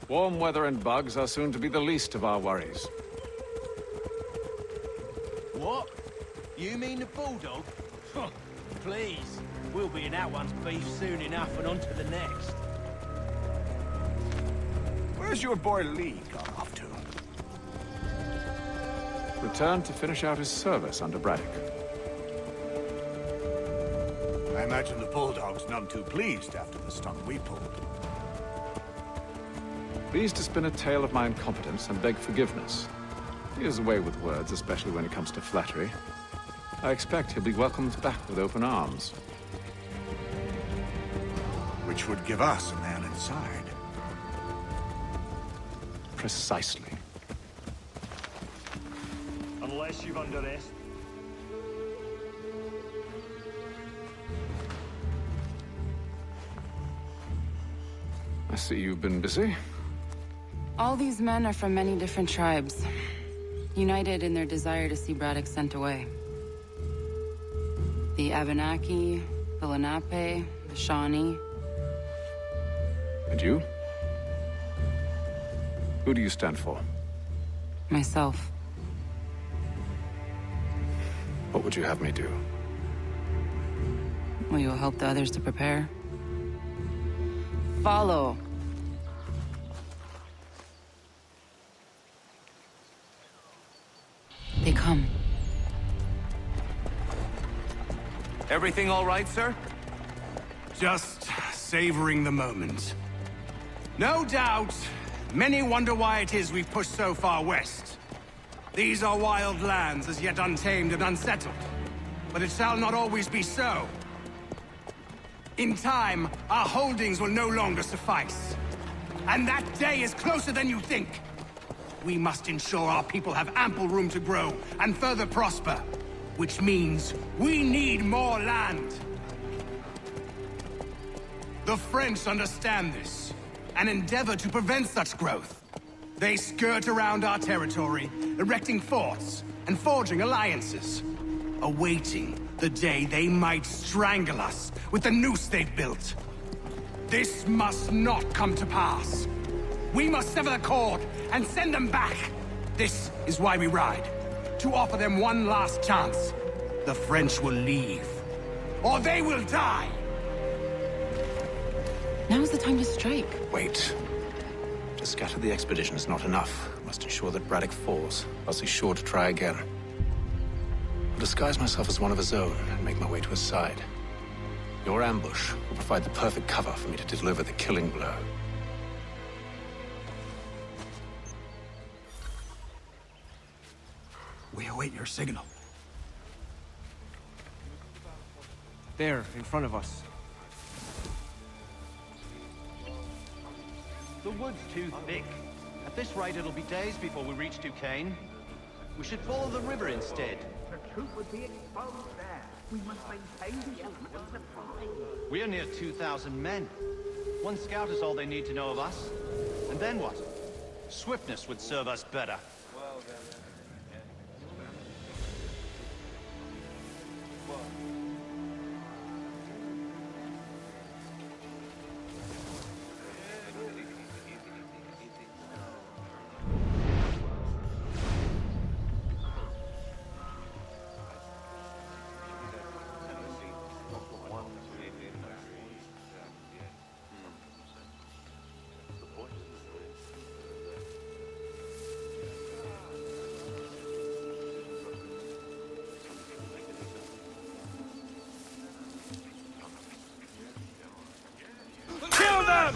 Warm weather and bugs are soon to be the least of our worries. What? You mean the bulldog? Please. We'll be in that one's beef soon enough and on to the next. Where's your boy Lee gone off to? Returned to finish out his service under Braddock. I imagine the Bulldog's none too pleased after the stunt we pulled. Pleased to spin a tale of my incompetence and beg forgiveness. He has a way with words, especially when it comes to flattery. I expect he'll be welcomed back with open arms. which would give us a man inside. Precisely. Unless you've undressed. I see you've been busy. All these men are from many different tribes, united in their desire to see Braddock sent away. The Abenaki, the Lenape, the Shawnee. And you? Who do you stand for? Myself. What would you have me do? Will you help the others to prepare? Follow. They come. Everything all right, sir? Just savoring the moment. No doubt, many wonder why it is we've pushed so far west. These are wild lands as yet untamed and unsettled. But it shall not always be so. In time, our holdings will no longer suffice. And that day is closer than you think. We must ensure our people have ample room to grow and further prosper. Which means we need more land. The French understand this, and endeavor to prevent such growth. They skirt around our territory, erecting forts and forging alliances, awaiting the day they might strangle us with the noose they've built. This must not come to pass. We must sever the cord and send them back. This is why we ride. To offer them one last chance. The French will leave. Or they will die! Now's the time to strike. Wait. To scatter the expedition is not enough. We must ensure that Braddock falls, else he's sure to try again. I'll disguise myself as one of his own and make my way to his side. Your ambush will provide the perfect cover for me to deliver the killing blow. We await your signal. There, in front of us. The wood's too thick. At this rate, it'll be days before we reach Duquesne. We should follow the river instead. The truth would be exposed there. We must maintain the element of surprise. We're near 2,000 men. One scout is all they need to know of us. And then what? Swiftness would serve us better. Kill them!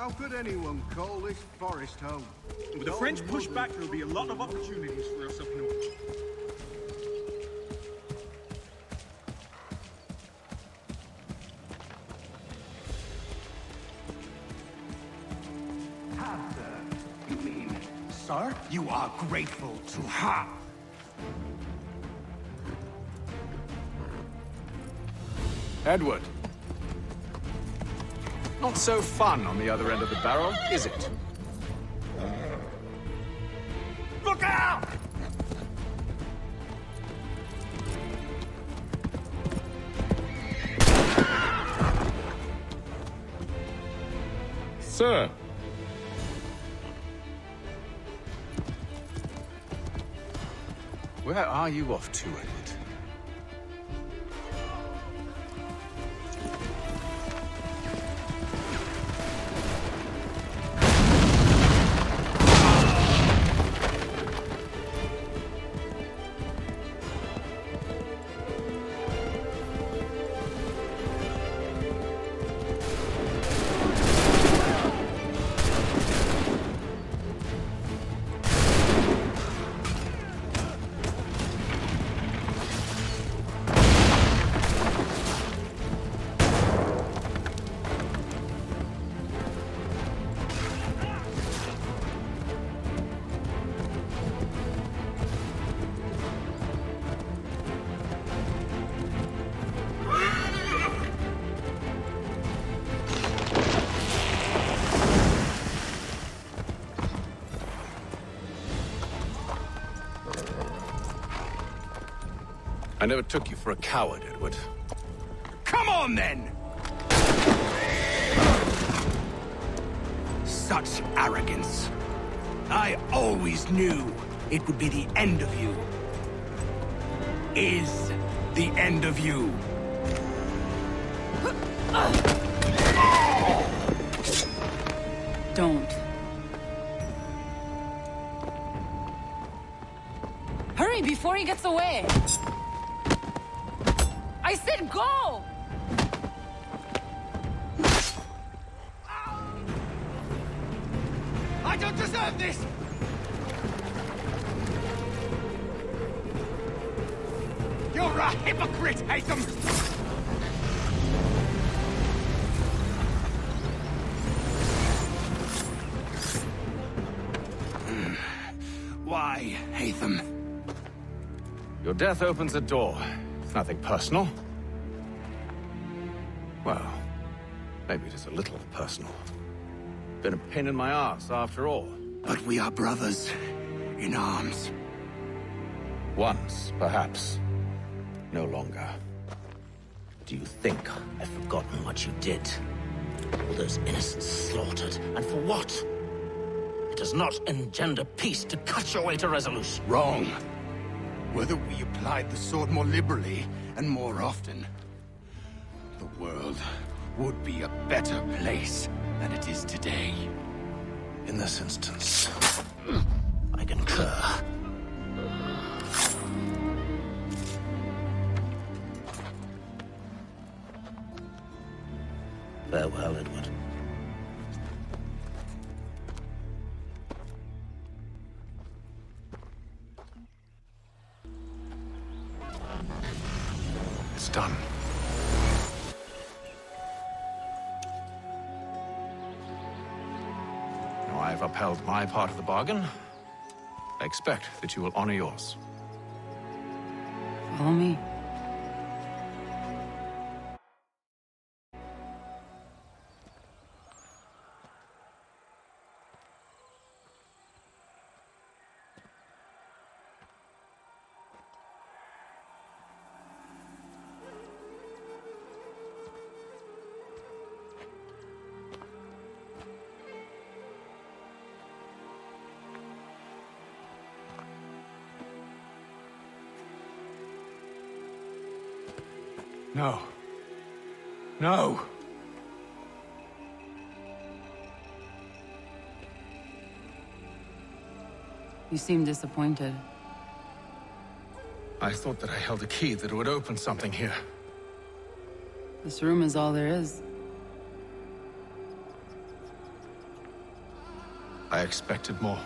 How could anyone call this forest home? With the French push back, there'll be a lot of opportunities for us up north. You mean, sir? You are grateful to her. Edward, Not so fun on the other end of the barrel, is it? Look out! Sir. Where are you off to, Edward? I never took you for a coward, Edward. Come on, then! Such arrogance. I always knew it would be the end of you. Is the end of you. Don't. Hurry before he gets away! I said go! I don't deserve this! You're a hypocrite, Haytham! Why, Haytham? Your death opens a door. It's nothing personal. Well, maybe it is a little personal. Been a pain in my ass, after all. But we are brothers in arms. Once, perhaps. No longer. Do you think I've forgotten what you did? All those innocents slaughtered, and for what? It does not engender peace to cut your way to resolution. Wrong. Whether we applied the sword more liberally and more often, the world would be a better place than it is today. In this instance, I concur. Farewell, Edward. It's done. Now I've upheld my part of the bargain. I expect that you will honor yours. Follow me. No. No! You seem disappointed. I thought that I held a key that would open something here. This room is all there is. I expected more.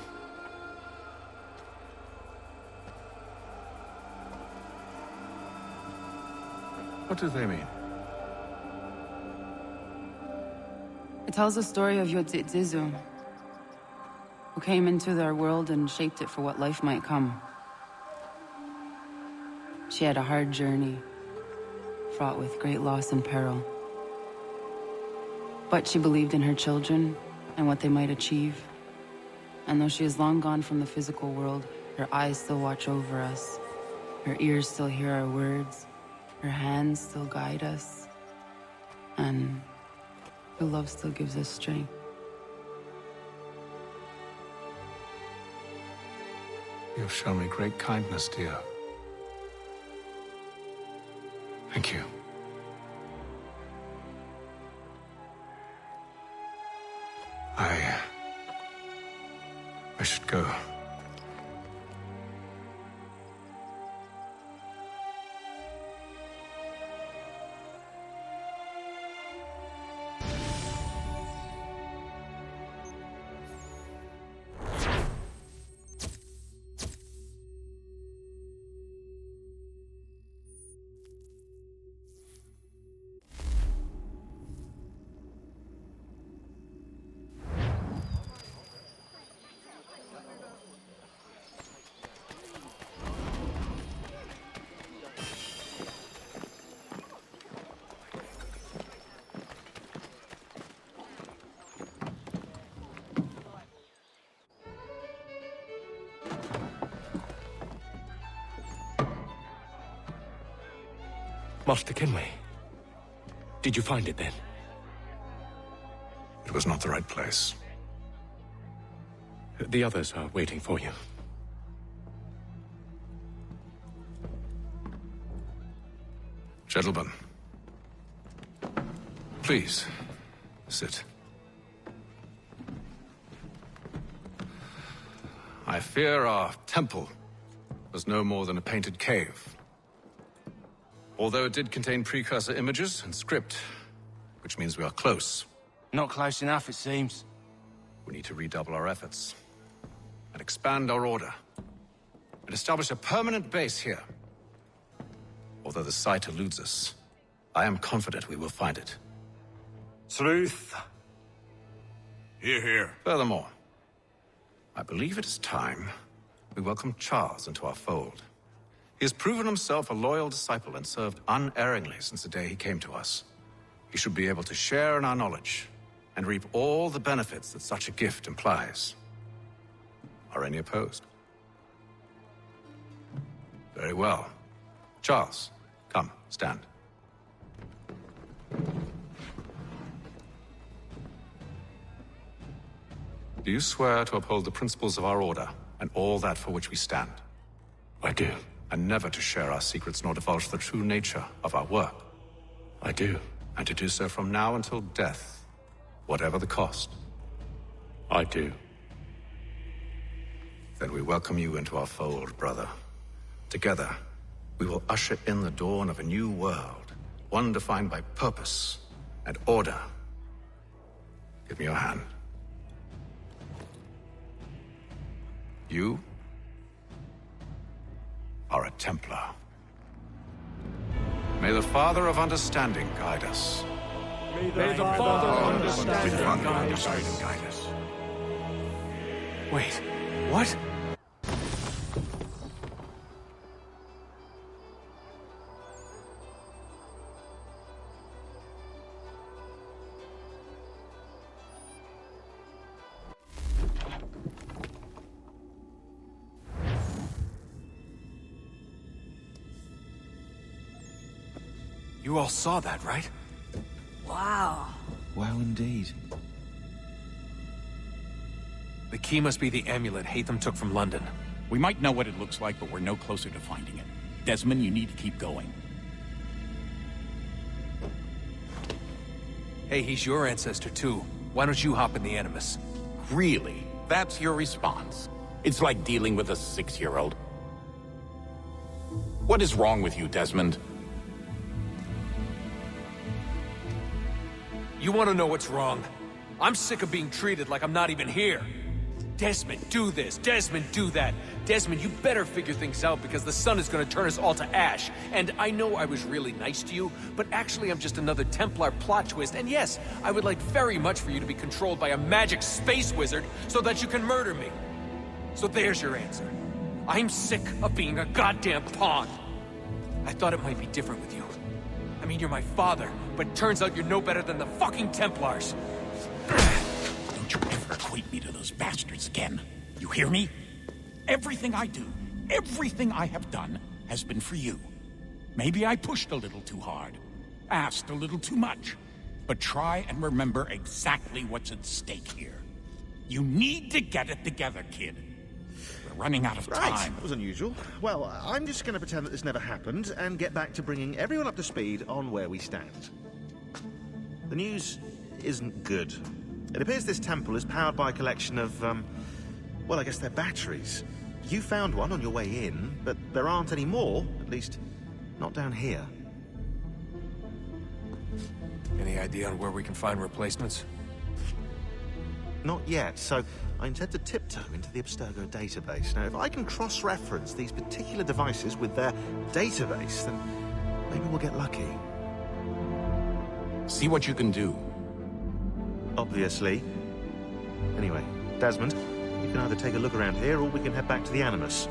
What do they mean? It tells the story of Yotzitzizu, who came into their world and shaped it for what life might come. She had a hard journey, fraught with great loss and peril. But she believed in her children and what they might achieve. And though she is long gone from the physical world, her eyes still watch over us. Her ears still hear our words. Her hands still guide us. And her love still gives us strength. You have shown me great kindness, dear. Thank you. I should go. Master Kenway. Did you find it then? It was not the right place. The others are waiting for you. Gentlemen, please, sit. I fear our temple was no more than a painted cave. Although it did contain precursor images and script, which means we are close. Not close enough, it seems. We need to redouble our efforts and expand our order and establish a permanent base here. Although the site eludes us, I am confident we will find it. Truth. Hear, hear. Furthermore, I believe it is time we welcome Charles into our fold. He has proven himself a loyal disciple and served unerringly since the day he came to us. He should be able to share in our knowledge and reap all the benefits that such a gift implies. Are any opposed? Very well. Charles, come, stand. Do you swear to uphold the principles of our order and all that for which we stand? I do. And never to share our secrets nor divulge the true nature of our work? I do. And to do so from now until death, whatever the cost? I do. Then we welcome you into our fold, brother. Together, we will usher in the dawn of a new world, one defined by purpose and order. Give me your hand. You are a Templar. May the Father of Understanding guide us. May the Father of Understanding guide us. Wait, what? You all saw that, right? Wow. Wow, indeed. The key must be the amulet Hatham took from London. We might know what it looks like, but we're no closer to finding it. Desmond, you need to keep going. Hey, he's your ancestor too. Why don't you hop in the Animus? Really? That's your response? It's like dealing with a 6-year-old. What is wrong with you, Desmond? You want to know what's wrong? I'm sick of being treated like I'm not even here. Desmond, do this. Desmond, do that. Desmond, you better figure things out because the sun is going to turn us all to ash. And I know I was really nice to you, but actually I'm just another Templar plot twist. And yes, I would like very much for you to be controlled by a magic space wizard so that you can murder me. So there's your answer. I'm sick of being a goddamn pawn. I thought it might be different with you. I mean, you're my father, but turns out you're no better than the fucking Templars. Don't you ever equate me to those bastards again. You hear me? Everything I do, everything I have done, has been for you. Maybe I pushed a little too hard, asked a little too much, but try and remember exactly what's at stake here. You need to get it together, kid. We're running out of Right, time. that was unusual. Well, I'm just going to pretend that this never happened and get back to bringing everyone up to speed on where we stand. The news isn't good. It appears this temple is powered by a collection of, well, I guess they're batteries. You found one on your way in, but there aren't any more, at least not down here. Any idea on where we can find replacements? Not yet, so I intend to tiptoe into the Abstergo database. Now, if I can cross-reference these particular devices with their database, then maybe we'll get lucky. See what you can do. Obviously. Anyway, Desmond, you can either take a look around here or we can head back to the Animus.